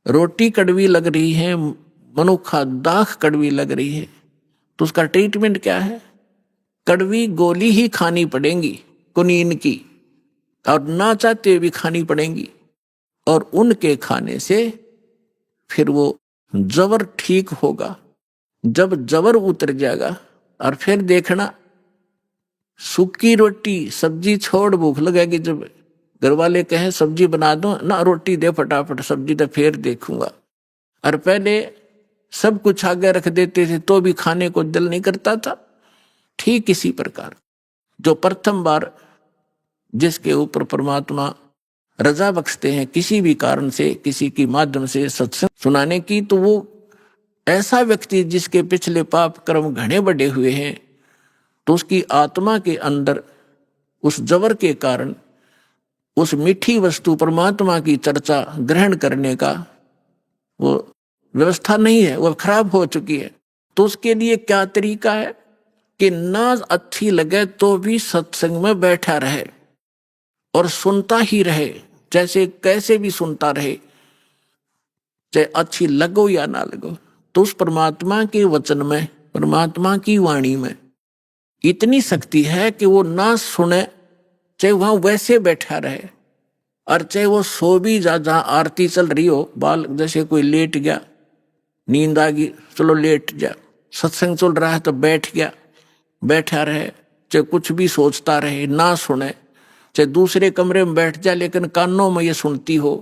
H: रोटी कड़वी लग रही है, मनुखा दाख कड़वी लग रही है, तो उसका ट्रीटमेंट क्या है? कड़वी गोली ही खानी पड़ेगी कुनीन की, और ना चाहते हुए भी खानी पड़ेंगी। और उनके खाने से फिर वो जबर ठीक होगा। जब जबर उतर जाएगा, और फिर देखना सूखी रोटी सब्जी छोड़ भूख लगेगी। जब घर वाले कहें सब्जी बना दो ना, रोटी दे फटाफट, सब्जी तो फिर देखूंगा। और पहले सब कुछ आगे रख देते थे तो भी खाने को दिल नहीं करता था। ठीक इसी प्रकार जो प्रथम बार जिसके ऊपर परमात्मा रजा बख्शते हैं किसी भी कारण से, किसी के माध्यम से सत्संग सुनाने की, तो वो ऐसा व्यक्ति जिसके पिछले पाप कर्म घने बढ़े हुए हैं, तो उसकी आत्मा के अंदर उस जबर के कारण उस मीठी वस्तु परमात्मा की चर्चा ग्रहण करने का वो व्यवस्था नहीं है, वो खराब हो चुकी है। तो उसके लिए क्या तरीका है कि ना अच्छी लगे तो भी सत्संग में बैठा रहे और सुनता ही रहे, जैसे कैसे भी सुनता रहे, चाहे अच्छी लगो या ना लगो। तो उस परमात्मा के वचन में, परमात्मा की वाणी में इतनी शक्ति है कि वो ना सुने, चाहे वहां वैसे बैठा रहे, और चाहे वो सो भी जा, जहां आरती चल रही हो, बाल जैसे कोई लेट गया, नींद आ गई, चलो लेट जा, सत्संग चल रहा है तो बैठ गया, बैठा रहे, चाहे कुछ भी सोचता रहे, ना सुने, चाहे दूसरे कमरे में बैठ जाए लेकिन कानों में ये सुनती हो,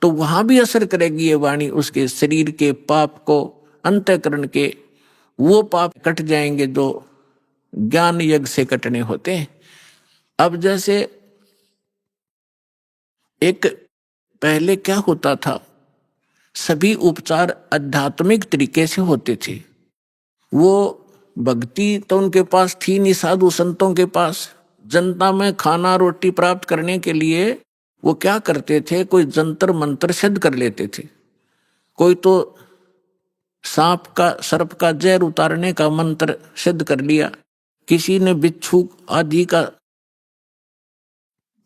H: तो वहां भी असर करेगी ये वाणी। उसके शरीर के पाप को, अंतःकरण के वो पाप कट जाएंगे जो ज्ञान यज्ञ से कटने होते हैं। अब जैसे एक पहले क्या होता था, सभी उपचार आध्यात्मिक तरीके से होते थे। वो भक्ति तो उनके पास थी नहीं, साधु संतों के पास। जनता में खाना रोटी प्राप्त करने के लिए वो क्या करते थे, कोई जंतर मंत्र सिद्ध कर लेते थे। कोई तो सांप का, सर्प का जहर उतारने का मंत्र सिद्ध कर लिया, किसी ने बिच्छू आदि का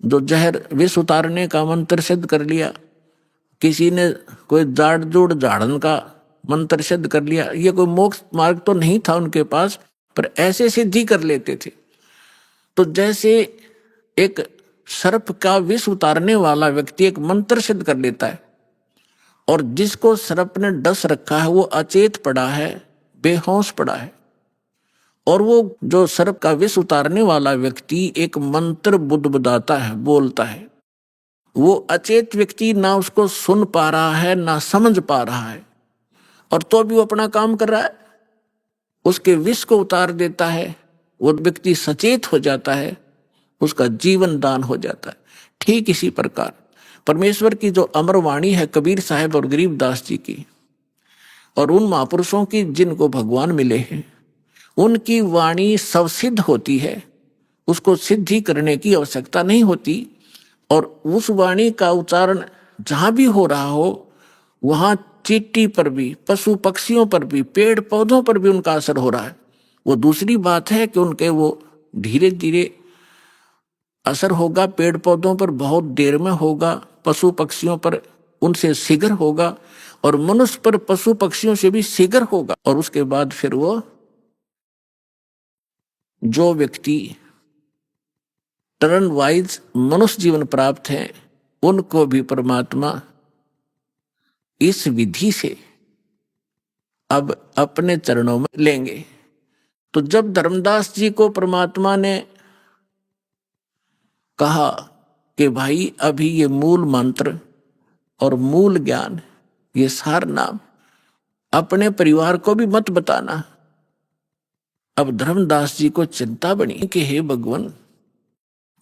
H: जो जहर विष उतारने का मंत्र सिद्ध कर लिया, किसी ने कोई जाड़ जोड़ झाड़न का मंत्र सिद्ध कर लिया। ये कोई मोक्ष मार्ग तो नहीं था उनके पास, पर ऐसे सिद्धि कर लेते थे। तो जैसे एक सर्प का विष उतारने वाला व्यक्ति एक मंत्र सिद्ध कर लेता है, और जिसको सर्प ने डस रखा है वो अचेत पड़ा है, बेहोश पड़ा है, और वो जो सर्प का विष उतारने वाला व्यक्ति एक मंत्र बुदबुदाता है, बोलता है। वो अचेत व्यक्ति ना उसको सुन पा रहा है, ना समझ पा रहा है, और तो भी वो अपना काम कर रहा है, उसके विष को उतार देता है। वो व्यक्ति सचेत हो जाता है, उसका जीवन दान हो जाता है। ठीक इसी प्रकार परमेश्वर की जो अमर वाणी है कबीर साहब और गरीबदास जी की, और उन महापुरुषों की जिनको भगवान मिले हैं, उनकी वाणी स्वसिद्ध होती है, उसको सिद्धि करने की आवश्यकता नहीं होती। और उस वाणी का उच्चारण जहां भी हो रहा हो, वहां चींटी पर भी, पशु पक्षियों पर भी, पेड़ पौधों पर भी उनका असर हो रहा है। वो दूसरी बात है कि उनके वो धीरे धीरे असर होगा, पेड़ पौधों पर बहुत देर में होगा, पशु पक्षियों पर उनसे शीघ्र होगा, और मनुष्य पर पशु पक्षियों से भी शीघ्र होगा। और उसके बाद फिर वो जो व्यक्ति टर्न वाइज मनुष्य जीवन प्राप्त है, उनको भी परमात्मा इस विधि से अब अपने चरणों में लेंगे। तो जब धर्मदास जी को परमात्मा ने कहा कि भाई अभी ये मूल मंत्र और मूल ज्ञान, ये सार नाम अपने परिवार को भी मत बताना। अब धर्मदास जी को चिंता बनी कि हे भगवान,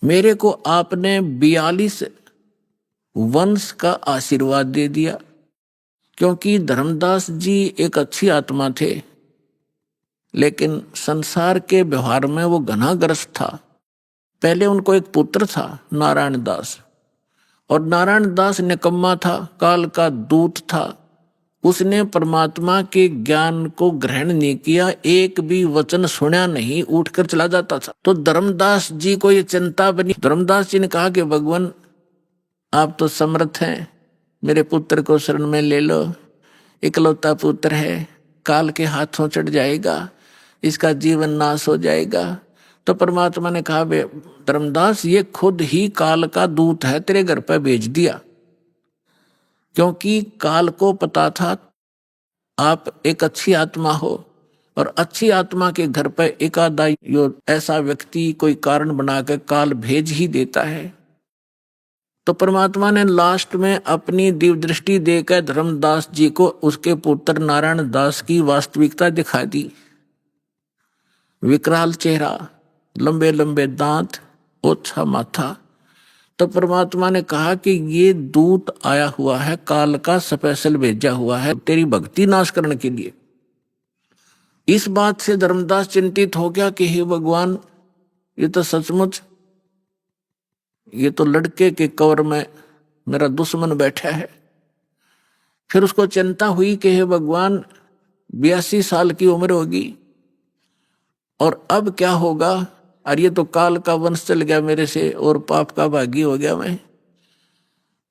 H: मेरे को आपने 42 वंश का आशीर्वाद दे दिया, क्योंकि धर्मदास जी एक अच्छी आत्मा थे, लेकिन संसार के व्यवहार में वो घनाग्रस्त था। पहले उनको एक पुत्र था नारायण दास, और नारायण दास निकम्मा था, काल का दूत था। उसने परमात्मा के ज्ञान को ग्रहण नहीं किया, एक भी वचन सुना नहीं, उठकर चला जाता था। तो धर्मदास जी को ये चिंता बनी। धर्मदास जी ने कहा कि भगवान आप तो समर्थ हैं, मेरे पुत्र को शरण में ले लो, इकलौता पुत्र है, काल के हाथों चढ़ जाएगा, इसका जीवन नाश हो जाएगा। तो परमात्मा ने कहा धर्मदास, ये खुद ही काल का दूत है, तेरे घर पर भेज दिया, क्योंकि काल को पता था आप एक अच्छी आत्मा हो, और अच्छी आत्मा के घर पर एक आधा ऐसा व्यक्ति कोई कारण बनाकर काल भेज ही देता है। तो परमात्मा ने लास्ट में अपनी दिव्य दृष्टि देकर धर्मदास जी को उसके पुत्र नारायण दास की वास्तविकता दिखा दी। विकराल चेहरा, लंबे लंबे दांत, ओछा माथा। तो परमात्मा ने कहा कि ये दूत आया हुआ है, काल का स्पेशल भेजा हुआ है तेरी भक्ति नाश करने के लिए। इस बात से धर्मदास चिंतित हो गया कि हे भगवान, ये तो सचमुच, ये तो लड़के के कवर में मेरा दुश्मन बैठा है। फिर उसको चिंता हुई कि हे भगवान, 82 साल की उम्र होगी और अब क्या होगा, अरे ये तो काल का वंश चल गया मेरे से और पाप का भागी हो गया मैं।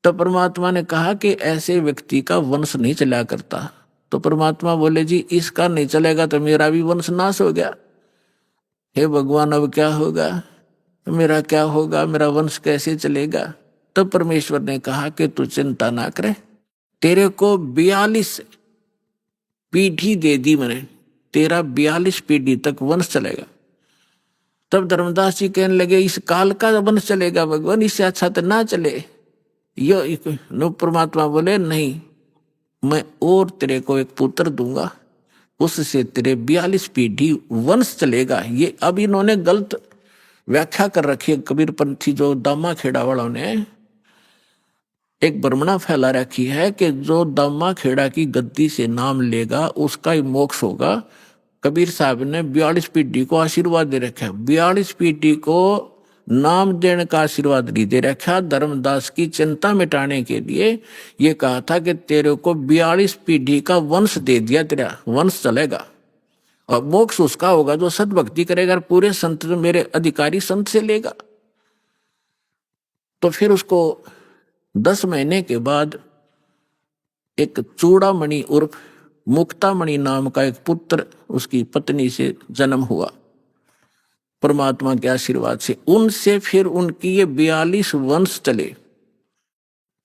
H: तो परमात्मा ने कहा कि ऐसे व्यक्ति का वंश नहीं चला करता। तो परमात्मा बोले जी इसका नहीं चलेगा तो मेरा भी वंश नाश हो गया। हे भगवान, अब क्या होगा, मेरा क्या होगा, मेरा वंश कैसे चलेगा। तब परमेश्वर ने कहा कि तू चिंता ना करे, तेरे को 42 पीढ़ी दे दी मैंने, तेरा 42 पीढ़ी तक वंश चलेगा। तब धर्मदास जी कहने लगे इस काल का वंश चलेगा भगवान, इससे अच्छा तो ना चले। यो परमात्मा बोले नहीं, मैं और तेरे को एक पुत्र दूंगा, उससे तेरे 42 पीढ़ी वंश चलेगा। ये अब इन्होंने गलत व्याख्या कर रखी है। कबीरपंथी जो दामा खेड़ा वालों ने एक भ्रमणा फैला रखी है कि जो दामा खेड़ा की गद्दी से नाम लेगा उसका ही मोक्ष होगा। कबीर साहब ने 42 पीढ़ी को आशीर्वाद दे रखा है, 42 पीढ़ी को नाम देने का आशीर्वाद नहीं दे रखा। धर्मदास की चिंता मिटाने के लिए ये कहा था कि तेरे को 42 पीढ़ी का वंश दे दिया, तेरा वंश चलेगा और मोक्ष उसका होगा जो सद्भक्ति करेगा, पूरे संत मेरे अधिकारी संत से लेगा। तो फिर उसको 10 महीने के बाद एक चूड़ामणि उर्फ मुक्तामणि नाम का एक पुत्र उसकी पत्नी से जन्म हुआ परमात्मा के आशीर्वाद से। उनसे फिर उनकी ये 42 वंश चले।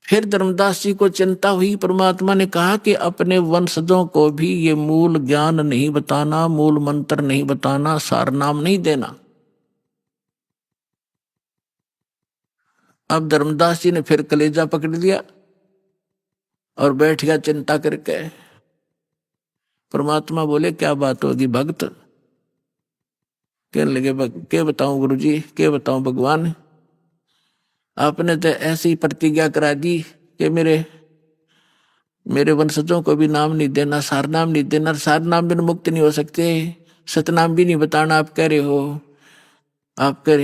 H: फिर धर्मदास जी को चिंता हुई। परमात्मा ने कहा कि अपने वंशजों को भी ये मूल ज्ञान नहीं बताना, मूल मंत्र नहीं बताना, सार नाम नहीं देना। अब धर्मदास जी ने फिर कलेजा पकड़ लिया और बैठ गया चिंता करके। परमात्मा बोले क्या बात होगी भक्त। कहने लगे क्या बताऊं गुरुजी, क्या बताऊं भगवान, आपने तो ऐसी प्रतिज्ञा करा दी कि मेरे वंशजों को भी नाम नहीं देना, सार नाम नहीं देना। सार नाम बिन मुक्त नहीं हो सकते, सतनाम भी नहीं बताना। आप कह रहे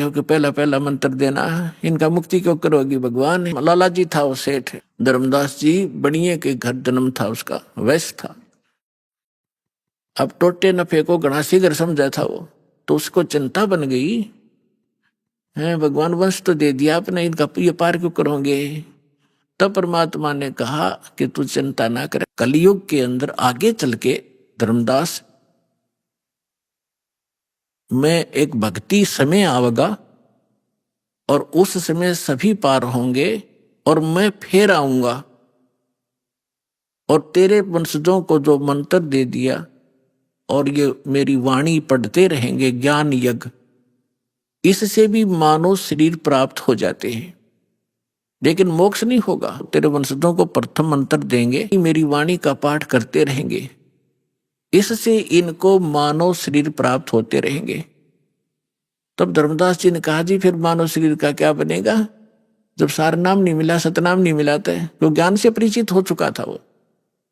H: हो कि पहला पहला मंत्र देना, इनका मुक्ति क्यों करोगी भगवान। लाला जी था वो सेठ, धर्मदास जी बनिए के घर जन्म था उसका, वैश्य था। अब टोटे नफे को घना शीघ्र समझा था वो, तो उसको चिंता बन गई है, भगवान वंश तो दे दिया आपने, इनका ये पार क्यों करोगे। तब परमात्मा ने कहा कि तू चिंता ना करे, कलयुग के अंदर आगे चल के धर्मदास में एक भक्ति समय आवेगा और उस समय सभी पार होंगे और मैं फिर आऊंगा और तेरे वंशजों को जो मंत्र दे दिया और ये मेरी वाणी पढ़ते रहेंगे ज्ञान यज्ञ, इससे भी मानव शरीर प्राप्त हो जाते हैं, लेकिन मोक्ष नहीं होगा। तेरे वंशजों को प्रथम मंत्र देंगे, मेरी वाणी का पाठ करते रहेंगे, इससे इनको मानव शरीर प्राप्त होते रहेंगे। तब धर्मदास जी ने कहा, जी फिर मानव शरीर का क्या बनेगा? जब सार नाम नहीं मिला, सतनाम नहीं मिला था, तो ज्ञान से परिचित हो चुका था वो।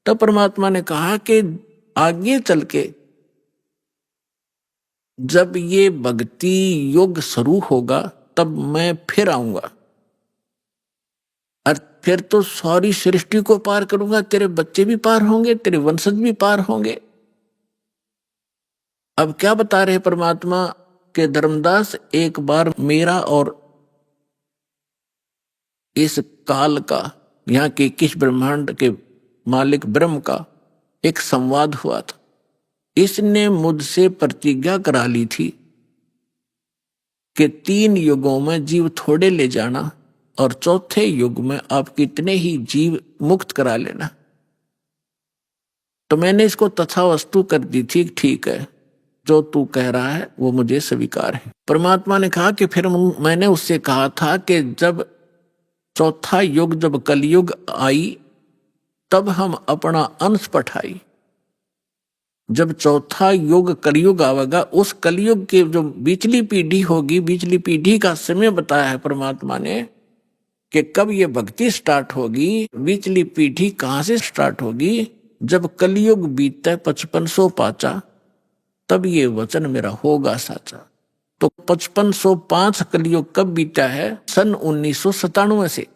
H: तब परमात्मा ने कहा कि आगे चल के जब ये भक्ति योग शुरू होगा तब मैं फिर आऊंगा और फिर तो सारी सृष्टि को पार करूंगा, तेरे बच्चे भी पार होंगे, तेरे वंशज भी पार होंगे। अब क्या बता रहे परमात्मा के धर्मदास, एक बार मेरा और इस काल का, यहाँ के किस ब्रह्मांड के मालिक ब्रह्म का एक संवाद हुआ था। इसने मुझसे प्रतिज्ञा करा ली थी कि 3 युगों में जीव थोड़े ले जाना और चौथे युग में आप कितने ही जीव मुक्त करा लेना। तो मैंने इसको तथा वस्तु कर दी थी, ठीक है, जो तू कह रहा है वो मुझे स्वीकार है। परमात्मा ने कहा कि फिर मैंने उससे कहा था कि जब चौथा युग, जब कलयुग आई, तब हम अपना अंश पठाई। जब चौथा युग कलयुग आवेगा, उस कलयुग के जो बीचली पीढ़ी होगी, बीचली पीढ़ी का समय बताया है परमात्मा ने कि कब ये भक्ति स्टार्ट होगी, बीचली पीढ़ी कहां से स्टार्ट होगी। जब कलयुग बीते 5505 तब ये वचन मेरा होगा साचा। तो 5505 कलयुग कब बीता है? सन 1997 से।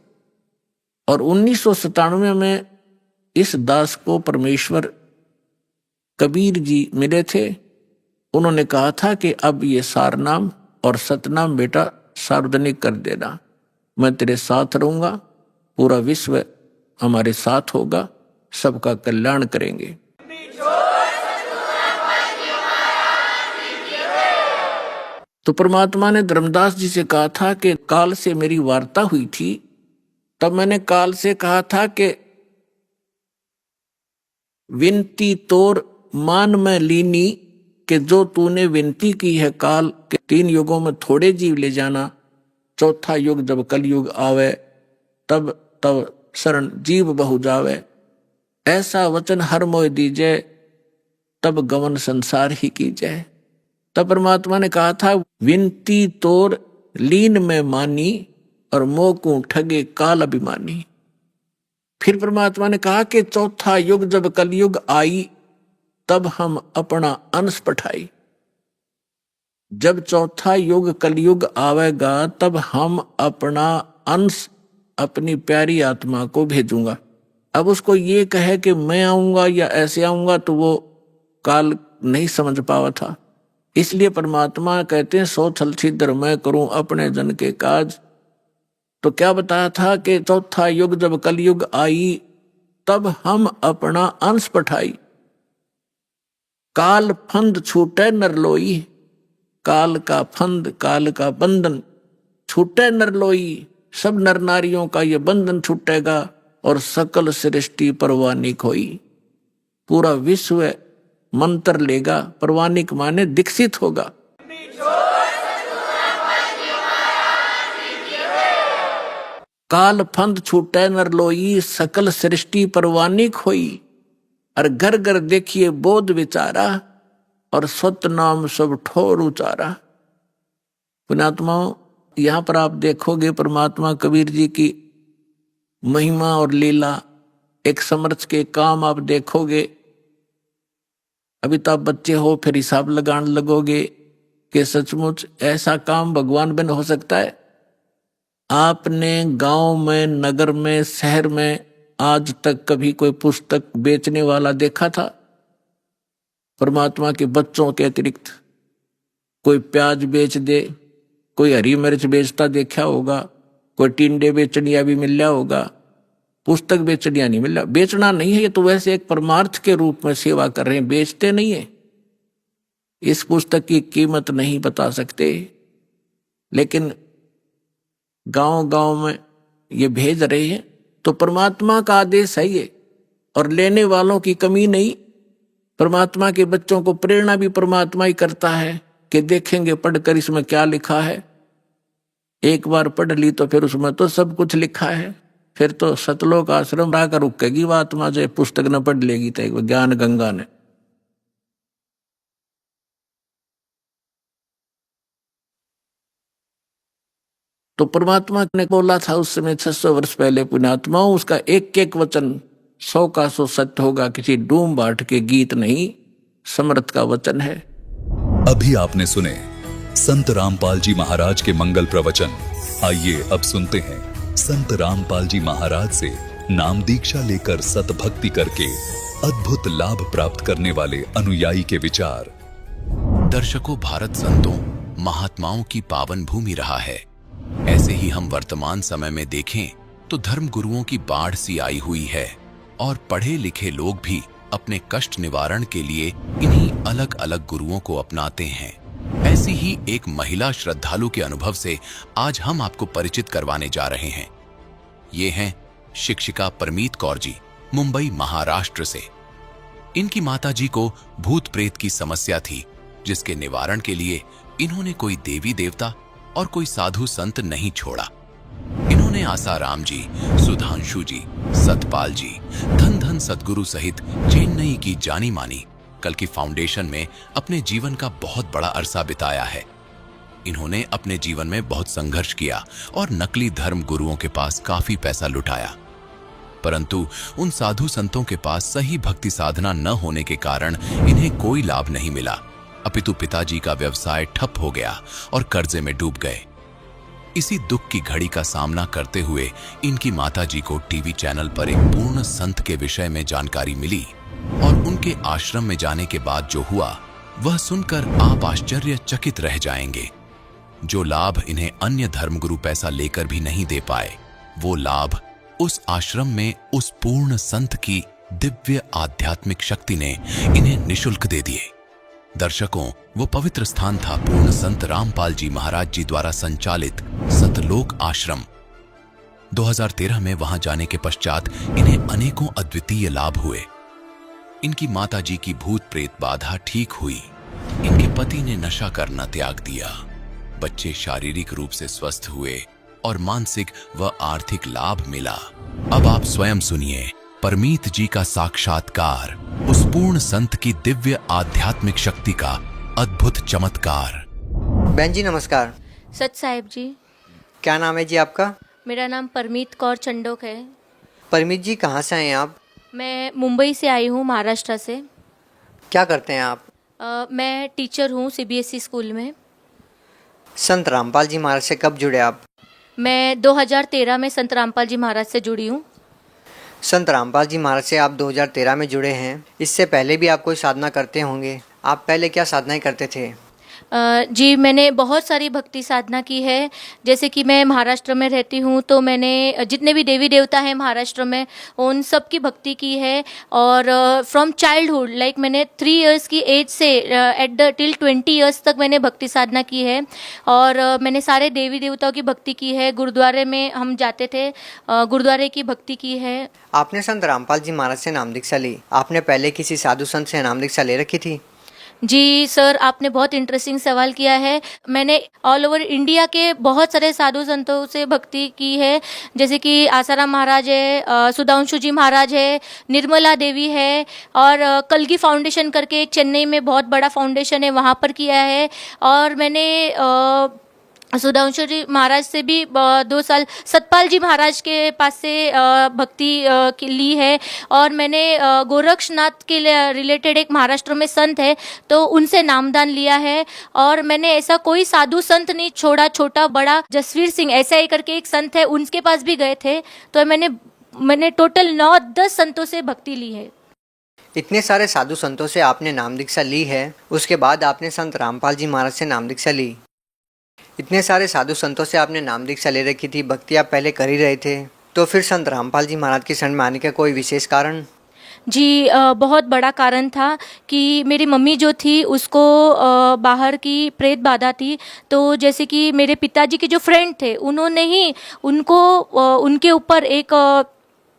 H: और 1997 में इस दास को परमेश्वर कबीर जी मिले थे। उन्होंने कहा था कि अब ये सारनाम और सतनाम बेटा सार्वजनिक कर देना, मैं तेरे साथ रहूंगा, पूरा विश्व हमारे साथ होगा, सबका कल्याण करेंगे। तो परमात्मा ने धर्मदास जी से कहा था कि काल से मेरी वार्ता हुई थी, तब मैंने काल से कहा था कि विनती तोर मान में लीनी, कि जो तूने विनती की है काल के 3 युगों में थोड़े जीव ले जाना, चौथा युग जब कलयुग आवे तब शरण जीव बहु जावे, ऐसा वचन हर मोह दीजे, तब गमन संसार ही कीजिए। तब परमात्मा ने कहा था, विनती तोर लीन में मानी और मोह को ठगे काल अभिमानी। फिर परमात्मा ने कहा कि चौथा युग जब कलयुग आई, तब हम अपना अंश पठाई। जब चौथा युग कलयुग आवेगा, तब हम अपना अंश अपनी प्यारी आत्मा को भेजूंगा। अब उसको ये कहे कि मैं आऊंगा या ऐसे आऊंगा, तो वो काल नहीं समझ पावा था। इसलिए परमात्मा कहते हैं, सो छल छिद्र मैं करूं अपने जन के काज। तो क्या बताया था कि चौथा युग जब कलयुग आई, तब हम अपना अंश पठाई। काल फंद छूटे नरलोई, काल का फंद, काल का बंधन छूटे नरलोई, सब नर नारियों का ये बंधन छूटेगा और सकल सृष्टि परवानिक होई। पूरा विश्व मंत्र लेगा, परवानिक माने दीक्षित होगा। काल फंद छूटे नरलोई, सकल सृष्टि परवानिक होई। और घर घर देखिए बोध विचारा, और सत नाम सब ठोर उचारा। पुण्यात्माओं, यहाँ पर आप देखोगे परमात्मा कबीर जी की महिमा और लीला, एक समर्थ के काम आप देखोगे। अभी तो आप बच्चे हो, फिर हिसाब लगाने लगोगे कि सचमुच ऐसा काम भगवान बिन हो सकता है। आपने गांव में, नगर में, शहर में आज तक कभी कोई पुस्तक बेचने वाला देखा था? परमात्मा के बच्चों के अतिरिक्त कोई प्याज बेच दे, कोई हरी मिर्च बेचता देखा होगा, कोई टिंडे बेचनिया भी मिल रहा होगा, पुस्तक बेचनिया नहीं मिल रहा। बेचना नहीं है, ये तो वैसे एक परमार्थ के रूप में सेवा कर रहे हैं, बेचते नहीं है। इस पुस्तक की कीमत नहीं बता सकते, लेकिन गांव गांव में ये भेज रहे हैं। तो परमात्मा का आदेश है ये, और लेने वालों की कमी नहीं। परमात्मा के बच्चों को प्रेरणा भी परमात्मा ही करता है कि देखेंगे पढ़कर इसमें क्या लिखा है। एक बार पढ़ ली तो फिर उसमें तो सब कुछ लिखा है। फिर तो सतलोक आश्रम राकर रुकेगी वो आत्मा, जो पुस्तक न पढ़ लेगी तो ज्ञान गंगा ने। तो परमात्मा ने बोला था उस समय 600 वर्ष पहले पुण्यात्माओं, उसका एक एक वचन 100 का 100 सत्य होगा, किसी डूम बाट के गीत नहीं, समर्थ का वचन है।
G: अभी आपने सुने संत रामपाल जी महाराज के मंगल प्रवचन। आइए अब सुनते हैं संत रामपाल जी महाराज से नाम दीक्षा लेकर सतभक्ति करके अद्भुत लाभ प्राप्त करने वाले अनुयायी के विचार।
D: दर्शकों, भारत संतों महात्माओं की पावन भूमि रहा है। ऐसे ही हम वर्तमान समय में देखें तो धर्म गुरुओं की बाढ़ सी आई हुई है और पढ़े लिखे लोग भी अपने कष्ट निवारण के लिए इन्हीं अलग अलग गुरुओं को अपनाते हैं। ऐसी ही एक महिला श्रद्धालु के अनुभव से आज हम आपको परिचित करवाने जा रहे हैं। ये हैं शिक्षिका परमीत कौर जी, मुंबई महाराष्ट्र से। इनकी माताजी को भूत प्रेत की समस्या थी, जिसके निवारण के लिए इन्होंने कोई देवी देवता और कोई साधु संत नहीं छोड़ा। इन्होंने आसाराम जी, सुधांशु जी, सतपाल जी, धन धन सतगुरु सहित चेन्नई की जानी मानी कल्कि फाउंडेशन में अपने जीवन का बहुत बड़ा अरसा बिताया है। इन्होंने अपने जीवन में बहुत संघर्ष किया और नकली धर्म गुरुओं के पास काफी पैसा लुटाया, परंतु उन साधु संतों के पास सही भक्ति साधना न होने के कारण इन्हें कोई लाभ नहीं मिला, अपितु पिताजी का व्यवसाय ठप हो गया और कर्जे में डूब गए। इसी दुख की घड़ी का सामना करते हुए इनकी माताजी को टीवी चैनल पर एक पूर्ण संत के विषय में जानकारी मिली और उनके आश्रम में जाने के बाद जो हुआ वह सुनकर आप आश्चर्यचकित रह जाएंगे। जो लाभ इन्हें अन्य धर्मगुरु पैसा लेकर भी नहीं दे पाए, वो लाभ उस आश्रम में उस पूर्ण संत की दिव्य आध्यात्मिक शक्ति ने इन्हें निशुल्क दे दिए। दर्शकों, वो पवित्र स्थान था पूर्ण संत रामपाल जी महाराज जी द्वारा संचालित सतलोक आश्रम। 2013 में वहां जाने के पश्चात इन्हें अनेकों अद्वितीय लाभ हुए। इनकी माताजी की भूत प्रेत बाधा ठीक हुई, इनके पति ने नशा करना त्याग दिया, बच्चे शारीरिक रूप से स्वस्थ हुए और मानसिक व आर्थिक लाभ मिला। अब आप स्वयं सुनिए परमीत जी का साक्षात्कार, उस पूर्ण संत की दिव्य आध्यात्मिक शक्ति का अद्भुत चमत्कार।
I: बहन जी नमस्कार।
J: सच साहिब जी।
I: क्या नाम है जी आपका?
J: मेरा नाम परमीत कौर चंडोक है।
I: परमीत जी कहाँ से आए हैं आप?
J: मैं मुंबई से आई हूँ, महाराष्ट्र से।
I: क्या करते हैं आप?
J: मैं टीचर हूँ CBSE स्कूल में।
I: संत रामपाल जी महाराज से कब जुड़े आप?
J: मैं 2013 में संत रामपाल जी महाराज से जुड़ी हूँ।
I: संत रामपाल जी महाराज से आप 2013 में जुड़े हैं। इससे पहले भी आप कोई साधना करते होंगे। आप पहले क्या साधनाएं करते थे?
J: जी, मैंने बहुत सारी भक्ति साधना की है। जैसे कि मैं महाराष्ट्र में रहती हूँ, तो मैंने जितने भी देवी देवता हैं महाराष्ट्र में उन सब की भक्ति की है। और फ्रॉम चाइल्डहुड, लाइक मैंने 3 इयर्स की एज से एट द टिल 20 इयर्स तक मैंने भक्ति साधना की है। और मैंने सारे देवी देवताओं की भक्ति की है। गुरुद्वारे में हम जाते थे, गुरुद्वारे की भक्ति की है।
I: आपने संत रामपाल जी महाराज से नाम दीक्षा ली। आपने पहले किसी साधु संत से नाम दीक्षा ले रखी थी?
J: जी सर, आपने बहुत इंटरेस्टिंग सवाल किया है। मैंने ऑल ओवर इंडिया के बहुत सारे साधु संतों से भक्ति की है। जैसे कि आसाराम महाराज है, सुधांशु जी महाराज है, निर्मला देवी है, और कलगी फाउंडेशन करके एक चेन्नई में बहुत बड़ा फाउंडेशन है, वहाँ पर किया है। और मैंने सुधांशु जी महाराज से भी 2 साल, सतपाल जी महाराज के पास से भक्ति ली है। और मैंने गोरक्षनाथ के रिलेटेड एक महाराष्ट्र में संत है, तो उनसे नामदान लिया है। और मैंने ऐसा कोई साधु संत नहीं छोड़ा, छोटा बड़ा। जसवीर सिंह ऐसा ही करके एक संत है, उनके पास भी गए थे। तो मैंने टोटल 9-10 संतों से भक्ति ली है।
I: इतने सारे साधु संतों से आपने नाम दीक्षा ली है, उसके बाद आपने संत रामपाल जी महाराज से नाम दीक्षा ली। इतने सारे साधु संतों से आपने नाम दीक्षा ले रखी थी, भक्ति आप पहले कर ही रहे थे, तो फिर संत रामपाल जी महाराज की शरण में आने का कोई विशेष कारण?
J: जी, बहुत बड़ा कारण था कि मेरी मम्मी जो थी उसको बाहर की प्रेत बाधा थी। तो जैसे कि मेरे पिताजी के जो फ्रेंड थे, उन्होंने ही उनको उनके ऊपर एक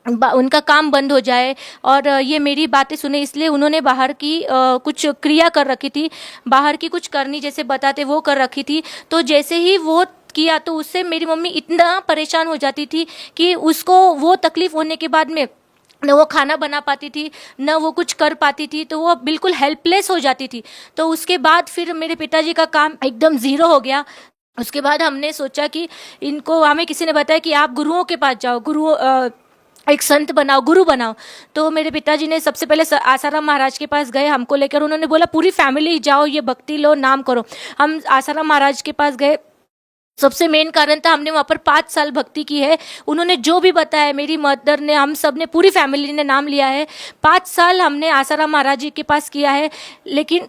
J: उनका काम बंद हो जाए। और ये मेरी बातें सुने, इसलिए उन्होंने बाहर की कुछ क्रिया कर रखी थी, बाहर की कुछ करनी जैसे बताते वो कर रखी थी। तो जैसे ही वो किया तो उससे मेरी मम्मी इतना परेशान हो जाती थी कि उसको वो तकलीफ होने के बाद में न वो खाना बना पाती थी, न वो कुछ कर पाती थी, तो वो बिल्कुल हेल्पलेस हो जाती थी। तो उसके बाद फिर मेरे पिताजी का काम एकदम ज़ीरो हो गया। उसके बाद हमने सोचा कि इनको, हमें किसी ने बताया कि आप गुरुओं के पास जाओ, एक संत बनाओ, गुरु बनाओ। तो मेरे पिताजी ने सबसे पहले आसाराम महाराज के पास गए हमको लेकर। उन्होंने बोला पूरी फैमिली जाओ, ये भक्ति लो, नाम करो। हम आसाराम महाराज के पास गए। सबसे मेन कारण था, हमने वहाँ पर 5 साल भक्ति की है। उन्होंने जो भी बताया, मेरी मदर ने, हम सब ने, पूरी फैमिली ने नाम लिया है। 5 साल हमने आसाराम महाराज जी के पास किया है, लेकिन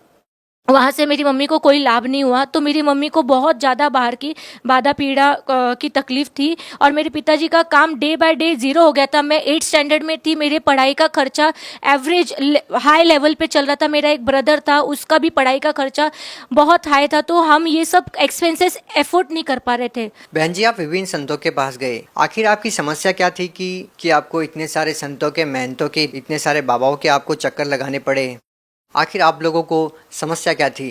J: वहाँ से मेरी मम्मी को कोई लाभ नहीं हुआ। तो मेरी मम्मी को बहुत ज़्यादा बाहर की बाधा पीड़ा की तकलीफ थी। और मेरे पिताजी का काम डे बाय डे ज़ीरो हो गया था। मैं 8th स्टैंडर्ड में थी, मेरे पढ़ाई का खर्चा एवरेज हाई लेवल पे चल रहा था। मेरा एक ब्रदर था, उसका भी पढ़ाई का खर्चा बहुत हाई था। तो हम ये सब एक्सपेंसेस एफोर्ड नहीं कर पा रहे थे।
I: बहन जी, आप विभिन्न संतों के पास गए, आखिर आपकी समस्या क्या थी कि आपको इतने सारे संतों के, महंतों के, इतने सारे बाबाओं के आपको चक्कर लगाने पड़े? आखिर आप लोगों को समस्या क्या थी?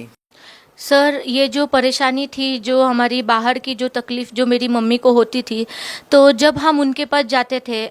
J: सर, ये जो परेशानी थी, जो हमारी बाहर की जो तकलीफ़ जो मेरी मम्मी को होती थी, तो जब हम उनके पास जाते थे,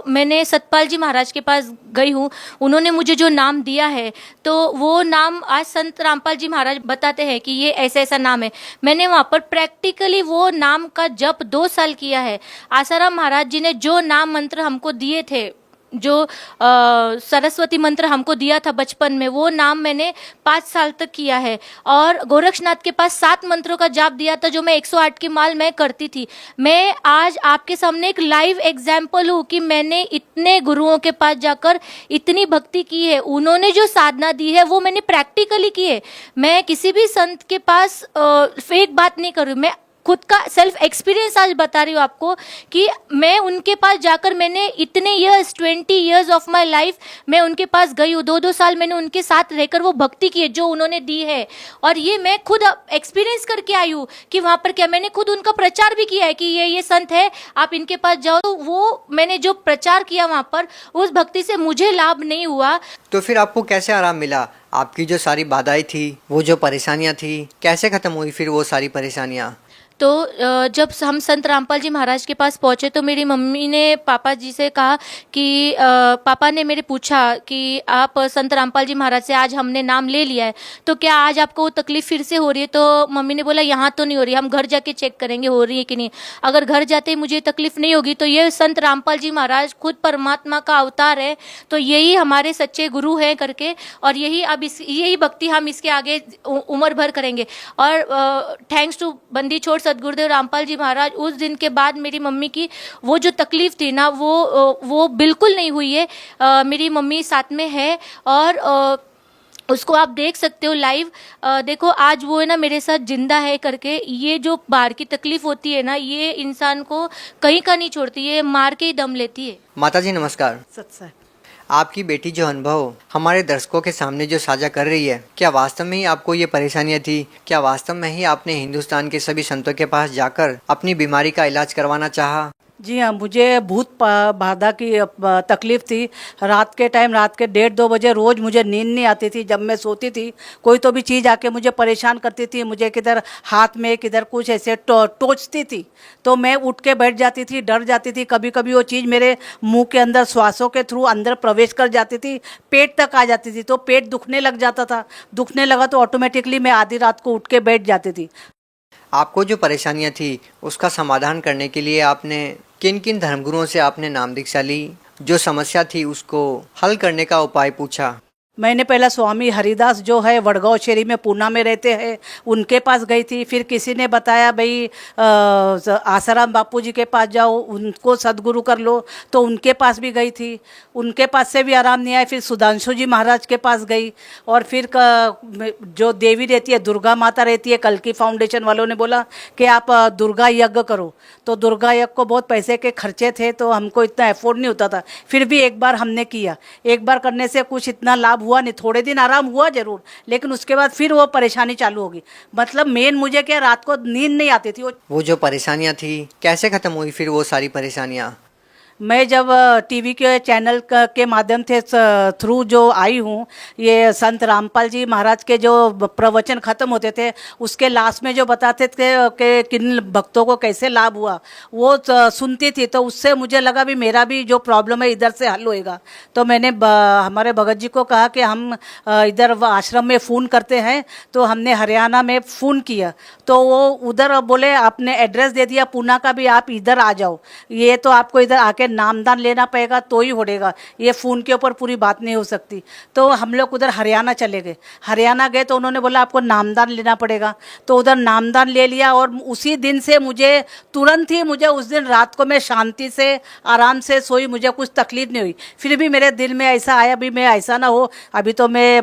J: मैंने सतपाल जी महाराज के पास गई हूँ। उन्होंने मुझे जो नाम दिया है, तो वो नाम आज संत रामपाल जी महाराज बताते हैं कि ये ऐसा ऐसा नाम है। मैंने वहाँ पर प्रैक्टिकली वो नाम का जप 2 साल किया है। आसाराम महाराज जी ने जो नाम मंत्र हमको दिए थे, जो सरस्वती मंत्र हमको दिया था बचपन में, वो नाम मैंने 5 साल तक किया है। और गोरक्षनाथ के पास 7 मंत्रों का जाप दिया था, जो मैं 108 की माल मैं करती थी। मैं आज आपके सामने एक लाइव एग्जाम्पल हूँ कि मैंने इतने गुरुओं के पास जाकर इतनी भक्ति की है। उन्होंने जो साधना दी है वो मैंने प्रैक्टिकली की है। मैं किसी भी संत के पास फेक बात नहीं कर रही हूँ, मैं खुद का सेल्फ एक्सपीरियंस आज बता रही हूँ आपको कि मैं उनके पास जाकर मैंने इतने years, 20 years of my life मैं उनके पास गई हूँ। 2-2 साल मैंने उनके साथ रहकर वो भक्ति की है जो उन्होंने दी है। और ये मैं खुद एक्सपीरियंस करके आई हूँ कि वहाँ पर क्या, मैंने खुद उनका प्रचार भी किया है कि ये संत है, आप इनके पास जाओ। तो वो मैंने जो प्रचार किया वहाँ पर, उस भक्ति से मुझे लाभ नहीं हुआ।
I: तो फिर आपको कैसे आराम मिला? आपकी जो सारी बाधाएं थी, वो जो परेशानियां थी, कैसे खत्म हुई फिर वो सारी परेशानियां?
J: तो जब हम संत रामपाल जी महाराज के पास पहुँचे तो मेरी मम्मी ने पापा जी से कहा कि पापा ने मेरे पूछा कि आप संत रामपाल जी महाराज से, आज हमने नाम ले लिया है, तो क्या आज आपको तकलीफ़ फिर से हो रही है? तो मम्मी ने बोला यहाँ तो नहीं हो रही, हम घर जाके चेक करेंगे हो रही है कि नहीं। अगर घर जाते ही मुझे तकलीफ़ नहीं होगी तो ये संत रामपाल जी महाराज खुद परमात्मा का अवतार है, तो यही हमारे सच्चे गुरु हैं करके, और यही भक्ति हम इसके आगे उम्र भर करेंगे। और थैंक्स टू बंदी छोड़ सदगुरुदेव रामपाल जी महाराज, उस दिन के बाद मेरी मम्मी की वो जो तकलीफ थी ना, वो बिल्कुल नहीं हुई है। मेरी मम्मी साथ में है और उसको आप देख सकते हो लाइव। देखो आज वो है ना मेरे साथ जिंदा है करके। ये जो बाहर की तकलीफ होती है ना, ये इंसान को कहीं का नहीं छोड़ती, ये मार के ही दम लेती है।
I: माता जी नमस्कार।
K: सत्संग।
I: आपकी बेटी जो अनुभव हमारे दर्शकों के सामने जो साझा कर रही है, क्या वास्तव में ही आपको ये परेशानियां थी? क्या वास्तव में ही आपने हिंदुस्तान के सभी संतों के पास जाकर अपनी बीमारी का इलाज करवाना चाहा?
K: जी हाँ, मुझे भूत बाधा की तकलीफ थी। रात के 1:30-2 बजे रोज़ मुझे नींद नहीं आती थी। जब मैं सोती थी कोई तो भी चीज़ आके मुझे परेशान करती थी, मुझे किधर हाथ में किधर कुछ ऐसे टोचती थी, तो मैं उठ के बैठ जाती थी, डर जाती थी। कभी कभी वो चीज़ मेरे मुंह के अंदर श्वासों के थ्रू अंदर प्रवेश कर जाती थी, पेट तक आ जाती थी, तो पेट दुखने लग जाता था। दुखने लगा तो ऑटोमेटिकली मैं आधी रात को उठ के बैठ जाती थी।
I: आपको जो परेशानियां थी उसका समाधान करने के लिए आपने किन किन धर्मगुरुओं से आपने नाम दीक्षा ली? जो समस्या थी उसको हल करने का उपाय पूछा?
K: मैंने पहला स्वामी हरिदास जो है वडगांव शहरी में, पूना में रहते हैं, उनके पास गई थी। फिर किसी ने बताया भाई आसाराम बापू जी के पास जाओ, उनको सदगुरु कर लो, तो उनके पास भी गई थी। उनके पास से भी आराम नहीं आया। फिर सुधांशु जी महाराज के पास गई। और फिर जो देवी रहती है, दुर्गा माता रहती है, कल्की फाउंडेशन वालों ने बोला कि आप दुर्गा यज्ञ करो। तो दुर्गा यज्ञ को बहुत पैसे के खर्चे थे, तो हमको इतना अफोर्ड नहीं होता था। फिर भी एक बार हमने किया। एक बार करने से कुछ इतना लाभ हुआ नहीं, थोड़े दिन आराम हुआ जरूर, लेकिन उसके बाद फिर वो परेशानी चालू होगी। मतलब मेन मुझे क्या, रात को नींद नहीं आती थी।
I: वो जो परेशानियां थी कैसे खत्म हुई फिर वो सारी परेशानियां?
K: मैं जब टीवी के चैनल के माध्यम से थ्रू जो आई हूँ, ये संत रामपाल जी महाराज के जो प्रवचन ख़त्म होते थे उसके लास्ट में जो बताते थे कि किन भक्तों को कैसे लाभ हुआ, वो सुनती थी। तो उससे मुझे लगा भी मेरा भी जो प्रॉब्लम है इधर से हल होएगा। तो मैंने हमारे भगत जी को कहा कि हम इधर आश्रम में फ़ोन करते हैं। तो हमने हरियाणा में फ़ोन किया तो वो उधर बोले आपने एड्रेस दे दिया पूना का भी, आप इधर आ जाओ, ये तो आपको इधर आके नामदान लेना पड़ेगा तो ही होगा, ये फ़ोन के ऊपर पूरी बात नहीं हो सकती। तो हम लोग उधर हरियाणा चले गए। हरियाणा गए तो उन्होंने बोला आपको नामदान लेना पड़ेगा। तो उधर नामदान ले लिया और उसी दिन से मुझे तुरंत ही उस दिन रात को मैं शांति से आराम से सोई, मुझे कुछ तकलीफ नहीं हुई। फिर भी मेरे दिल में ऐसा आया भी मैं ऐसा ना हो, अभी तो मैं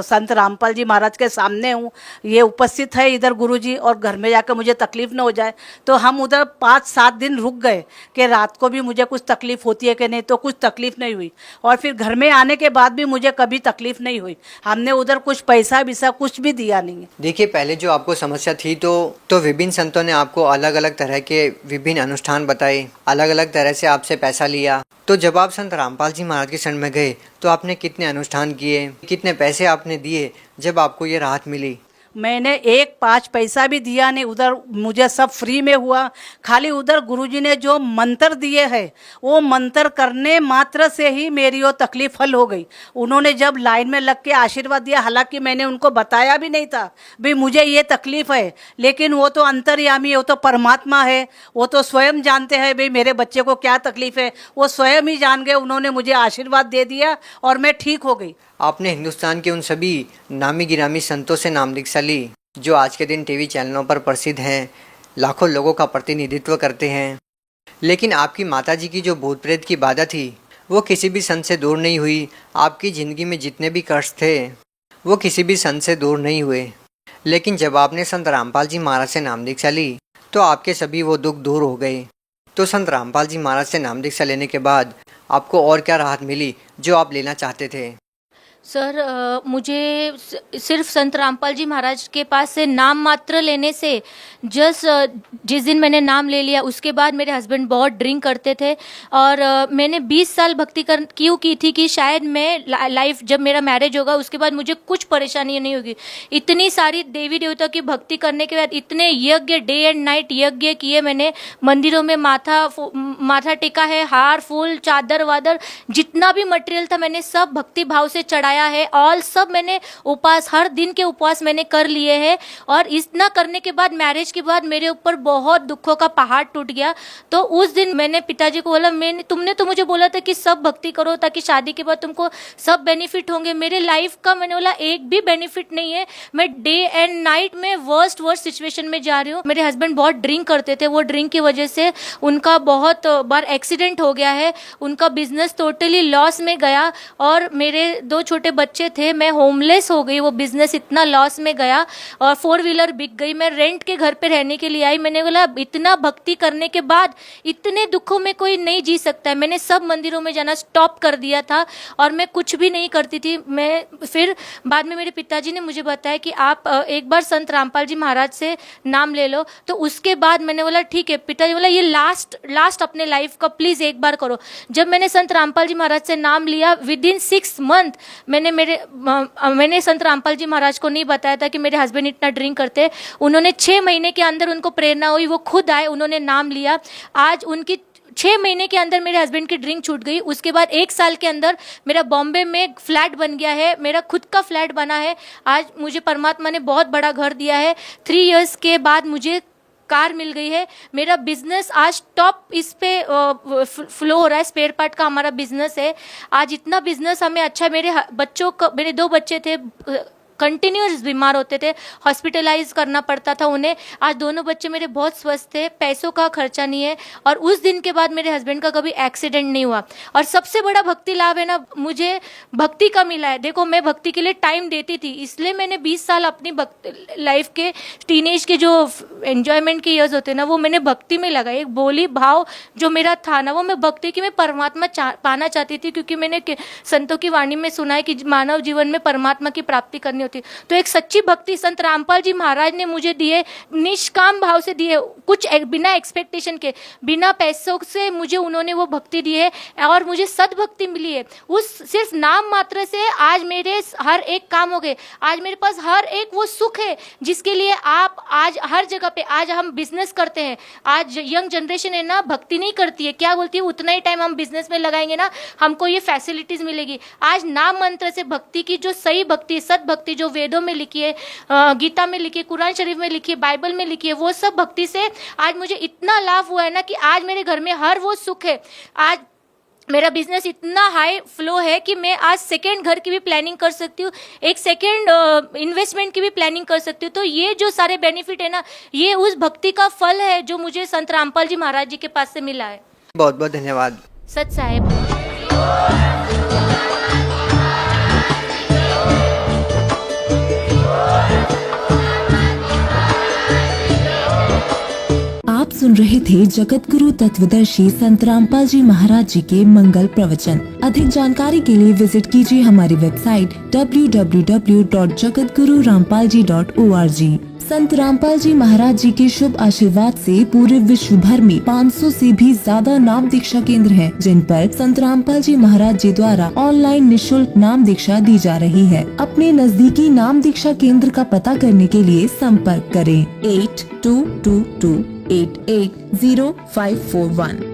K: संत रामपाल जी महाराज के सामने हूँ, ये उपस्थित है इधर गुरु जी, और घर में जाकर मुझे तकलीफ ना हो जाए। तो हम उधर 5-7 दिन रुक गए कि रात को भी मुझे कुछ तकलीफ होती है कि नहीं, तो कुछ तकलीफ नहीं हुई। और फिर घर में आने के बाद भी मुझे कभी तकलीफ नहीं हुई। हमने उधर कुछ पैसा विसा कुछ भी दिया नहीं है।
I: देखिए, पहले जो आपको समस्या थी तो विभिन्न संतों ने आपको अलग अलग तरह के विभिन्न अनुष्ठान बताए, अलग अलग तरह से आपसे पैसा लिया। तो जब आप संत रामपाल जी महाराज के शरण में गए तो आपने कितने अनुष्ठान किए, कितने पैसे आपने दिए जब आपको ये राहत मिली?
K: मैंने 1 पैसा भी दिया नहीं, उधर मुझे सब फ्री में हुआ। खाली उधर गुरुजी ने जो मंत्र दिए हैं वो मंत्र करने मात्र से ही मेरी वो तकलीफ हल हो गई। उन्होंने जब लाइन में लग के आशीर्वाद दिया, हालांकि मैंने उनको बताया भी नहीं था भाई मुझे ये तकलीफ है, लेकिन वो तो अंतर्यामी है, वो तो परमात्मा है, वो तो स्वयं जानते हैं भाई मेरे बच्चे को क्या तकलीफ है, वो स्वयं ही जान गए। उन्होंने मुझे आशीर्वाद दे दिया और मैं ठीक हो गई।
I: आपने हिंदुस्तान के उन सभी नामी गिरामी संतों से नाम दीक्षा ली जो आज के दिन टीवी चैनलों पर प्रसिद्ध हैं, लाखों लोगों का प्रतिनिधित्व करते हैं, लेकिन आपकी माताजी की जो भूत प्रेत की बाधा थी वो किसी भी संत से दूर नहीं हुई। आपकी ज़िंदगी में जितने भी कष्ट थे वो किसी भी संत से दूर नहीं हुए। लेकिन जब आपने संत रामपाल जी महाराज से नाम दीक्षा ली तो आपके सभी वो दुख दूर हो गए। तो संत रामपाल जी महाराज से नाम दीक्षा लेने के बाद आपको और क्या राहत मिली जो आप लेना चाहते थे?
J: सर मुझे सिर्फ संत रामपाल जी महाराज के पास से नाम मात्र लेने से जिस दिन मैंने नाम ले लिया उसके बाद मेरे हस्बैंड बहुत ड्रिंक करते थे और मैंने 20 साल भक्ति क्यों की थी कि शायद मैं लाइफ जब मेरा मैरिज होगा उसके बाद मुझे कुछ परेशानी नहीं होगी। इतनी सारी देवी देवता की भक्ति करने के बाद इतने यज्ञ, डे एंड नाइट यज्ञ किए मैंने, मंदिरों में माथा टेका है, हार फूल चादर वादर जितना भी मटेरियल था मैंने सब भक्ति भाव से चढ़ाया है। ऑल सब मैंने उपवास, हर दिन के उपवास मैंने कर लिए हैं। और इतना करने के बाद मैरिज के बाद मेरे ऊपर बहुत दुखों का पहाड़ टूट गया। तो उस दिन मैंने पिताजी को बोला, तुमने तो मुझे बोला था कि सब भक्ति करो ताकि शादी के बाद तुमको सब बेनिफिट होंगे। मेरे लाइफ का मैंने बोला एक भी बेनिफिट नहीं है, मैं डे एंड नाइट में वर्स्ट सिचुएशन में जा रही हूँ। मेरे हस्बैंड बहुत ड्रिंक करते थे, वो ड्रिंक की वजह से उनका बहुत बार एक्सीडेंट हो गया है, उनका बिजनेस टोटली लॉस में गया और मेरे 2 छोटे बच्चे थे, मैं होमलेस हो गई। वो बिजनेस इतना लॉस में गया और 4 व्हीलर बिक गई। मैं रेंट के घर पे रहने के लिए आई। मैंने बोला इतना भक्ति करने के बाद इतने दुखों में कोई नहीं जी सकता है। मैंने सब मंदिरों में जाना स्टॉप कर दिया था और मैं कुछ भी नहीं करती थी। मैं फिर बाद में मेरे पिताजी ने मुझे बताया कि आप एक बार संत रामपाल जी महाराज से नाम ले लो। तो उसके बाद मैंने बोला ठीक है। पिताजी बोला ये लास्ट अपने लाइफ का प्लीज एक बार करो। जब मैंने संत रामपाल जी महाराज से नाम लिया विदिन 6 मंथ मैंने संत रामपाल जी महाराज को नहीं बताया था कि मेरे हस्बैंड इतना ड्रिंक करते। उन्होंने 6 महीने के अंदर उनको प्रेरणा हुई, वो खुद आए, उन्होंने नाम लिया। आज उनकी 6 महीने के अंदर मेरे हस्बैंड की ड्रिंक छूट गई। उसके बाद 1 साल के अंदर मेरा बॉम्बे में फ्लैट बन गया है, मेरा खुद का फ्लैट बना है। आज मुझे परमात्मा ने बहुत बड़ा घर दिया है। 3 इयर्स के बाद मुझे कार मिल गई है। मेरा बिजनेस आज टॉप इस पे फ्लो हो रहा है। स्पेयर पार्ट का हमारा बिजनेस है। आज इतना बिजनेस हमें अच्छा, मेरे 2 बच्चे थे कंटिन्यूस बीमार होते थे, हॉस्पिटलाइज करना पड़ता था उन्हें। आज दोनों बच्चे मेरे बहुत स्वस्थ थे, पैसों का खर्चा नहीं है और उस दिन के बाद मेरे हस्बैंड का कभी एक्सीडेंट नहीं हुआ। और सबसे बड़ा भक्ति लाभ है ना, मुझे भक्ति का मिला है। देखो मैं भक्ति के लिए टाइम देती थी, इसलिए मैंने 20 साल अपनी लाइफ के टीनेज के जो एंजॉयमेंट के ईयर्स होते हैं ना, वो मैंने भक्ति में लगाई। एक बोली भाव जो मेरा था ना, वो मैं भक्ति की मैं परमात्मा पाना चाहती थी, क्योंकि मैंने संतों की वाणी में सुना है कि मानव जीवन में परमात्मा की प्राप्ति करनी होती होती। तो एक सच्ची भक्ति संत रामपाल जी महाराज ने मुझे दिए, निष्काम भाव से दिए, कुछ बिना एक्सपेक्टेशन के, बिना पैसों से मुझे उन्होंने वो भक्ति दी है और मुझे सद्भक्ति मिली है। उस सिर्फ नाम मात्र से आज मेरे हर एक काम हो गए। आज मेरे पास हर एक वो सुख है जिसके लिए आप आज हर जगह पे, आज हम बिजनेस करते हैं। आज यंग जनरेशन है ना, भक्ति नहीं करती है, क्या बोलती है, उतना ही टाइम हम बिजनेस में लगाएंगे ना हमको ये फैसिलिटीज मिलेगी। आज नाम मंत्र से भक्ति की जो सही भक्ति, सद्भक्ति जो वेदों में लिखी है, गीता में लिखी है, कुरान शरीफ में लिखी है, बाइबल में लिखी है, वो सब भक्ति से आज मुझे इतना लाभ हुआ है ना कि आज मेरे घर में हर वो सुख है। आज मेरा बिजनेस इतना हाई फ्लो है कि मैं आज सेकेंड घर की भी प्लानिंग कर सकती हूँ, एक सेकेंड इन्वेस्टमेंट की भी प्लानिंग कर सकती हूँ। तो ये जो सारे बेनिफिट है ना, ये उस भक्ति का फल है जो मुझे संत रामपाल जी महाराज जी के पास से मिला है।
I: बहुत बहुत धन्यवाद।
J: सच साहेब।
A: आप सुन रहे थे जगत गुरु तत्वदर्शी संत रामपाल जी महाराज जी के मंगल प्रवचन। अधिक जानकारी के लिए विजिट कीजिए हमारी वेबसाइट www.jagatgururampalji.org। संत रामपाल जी महाराज जी के शुभ आशीर्वाद से पूरे विश्व भर में 500 से भी ज्यादा नाम दीक्षा केंद्र हैं, जिन पर संत रामपाल जी महाराज जी द्वारा ऑनलाइन निशुल्क नाम दीक्षा दी जा रही है। अपने नजदीकी नाम दीक्षा केंद्र का पता करने के लिए संपर्क करें 8222880541।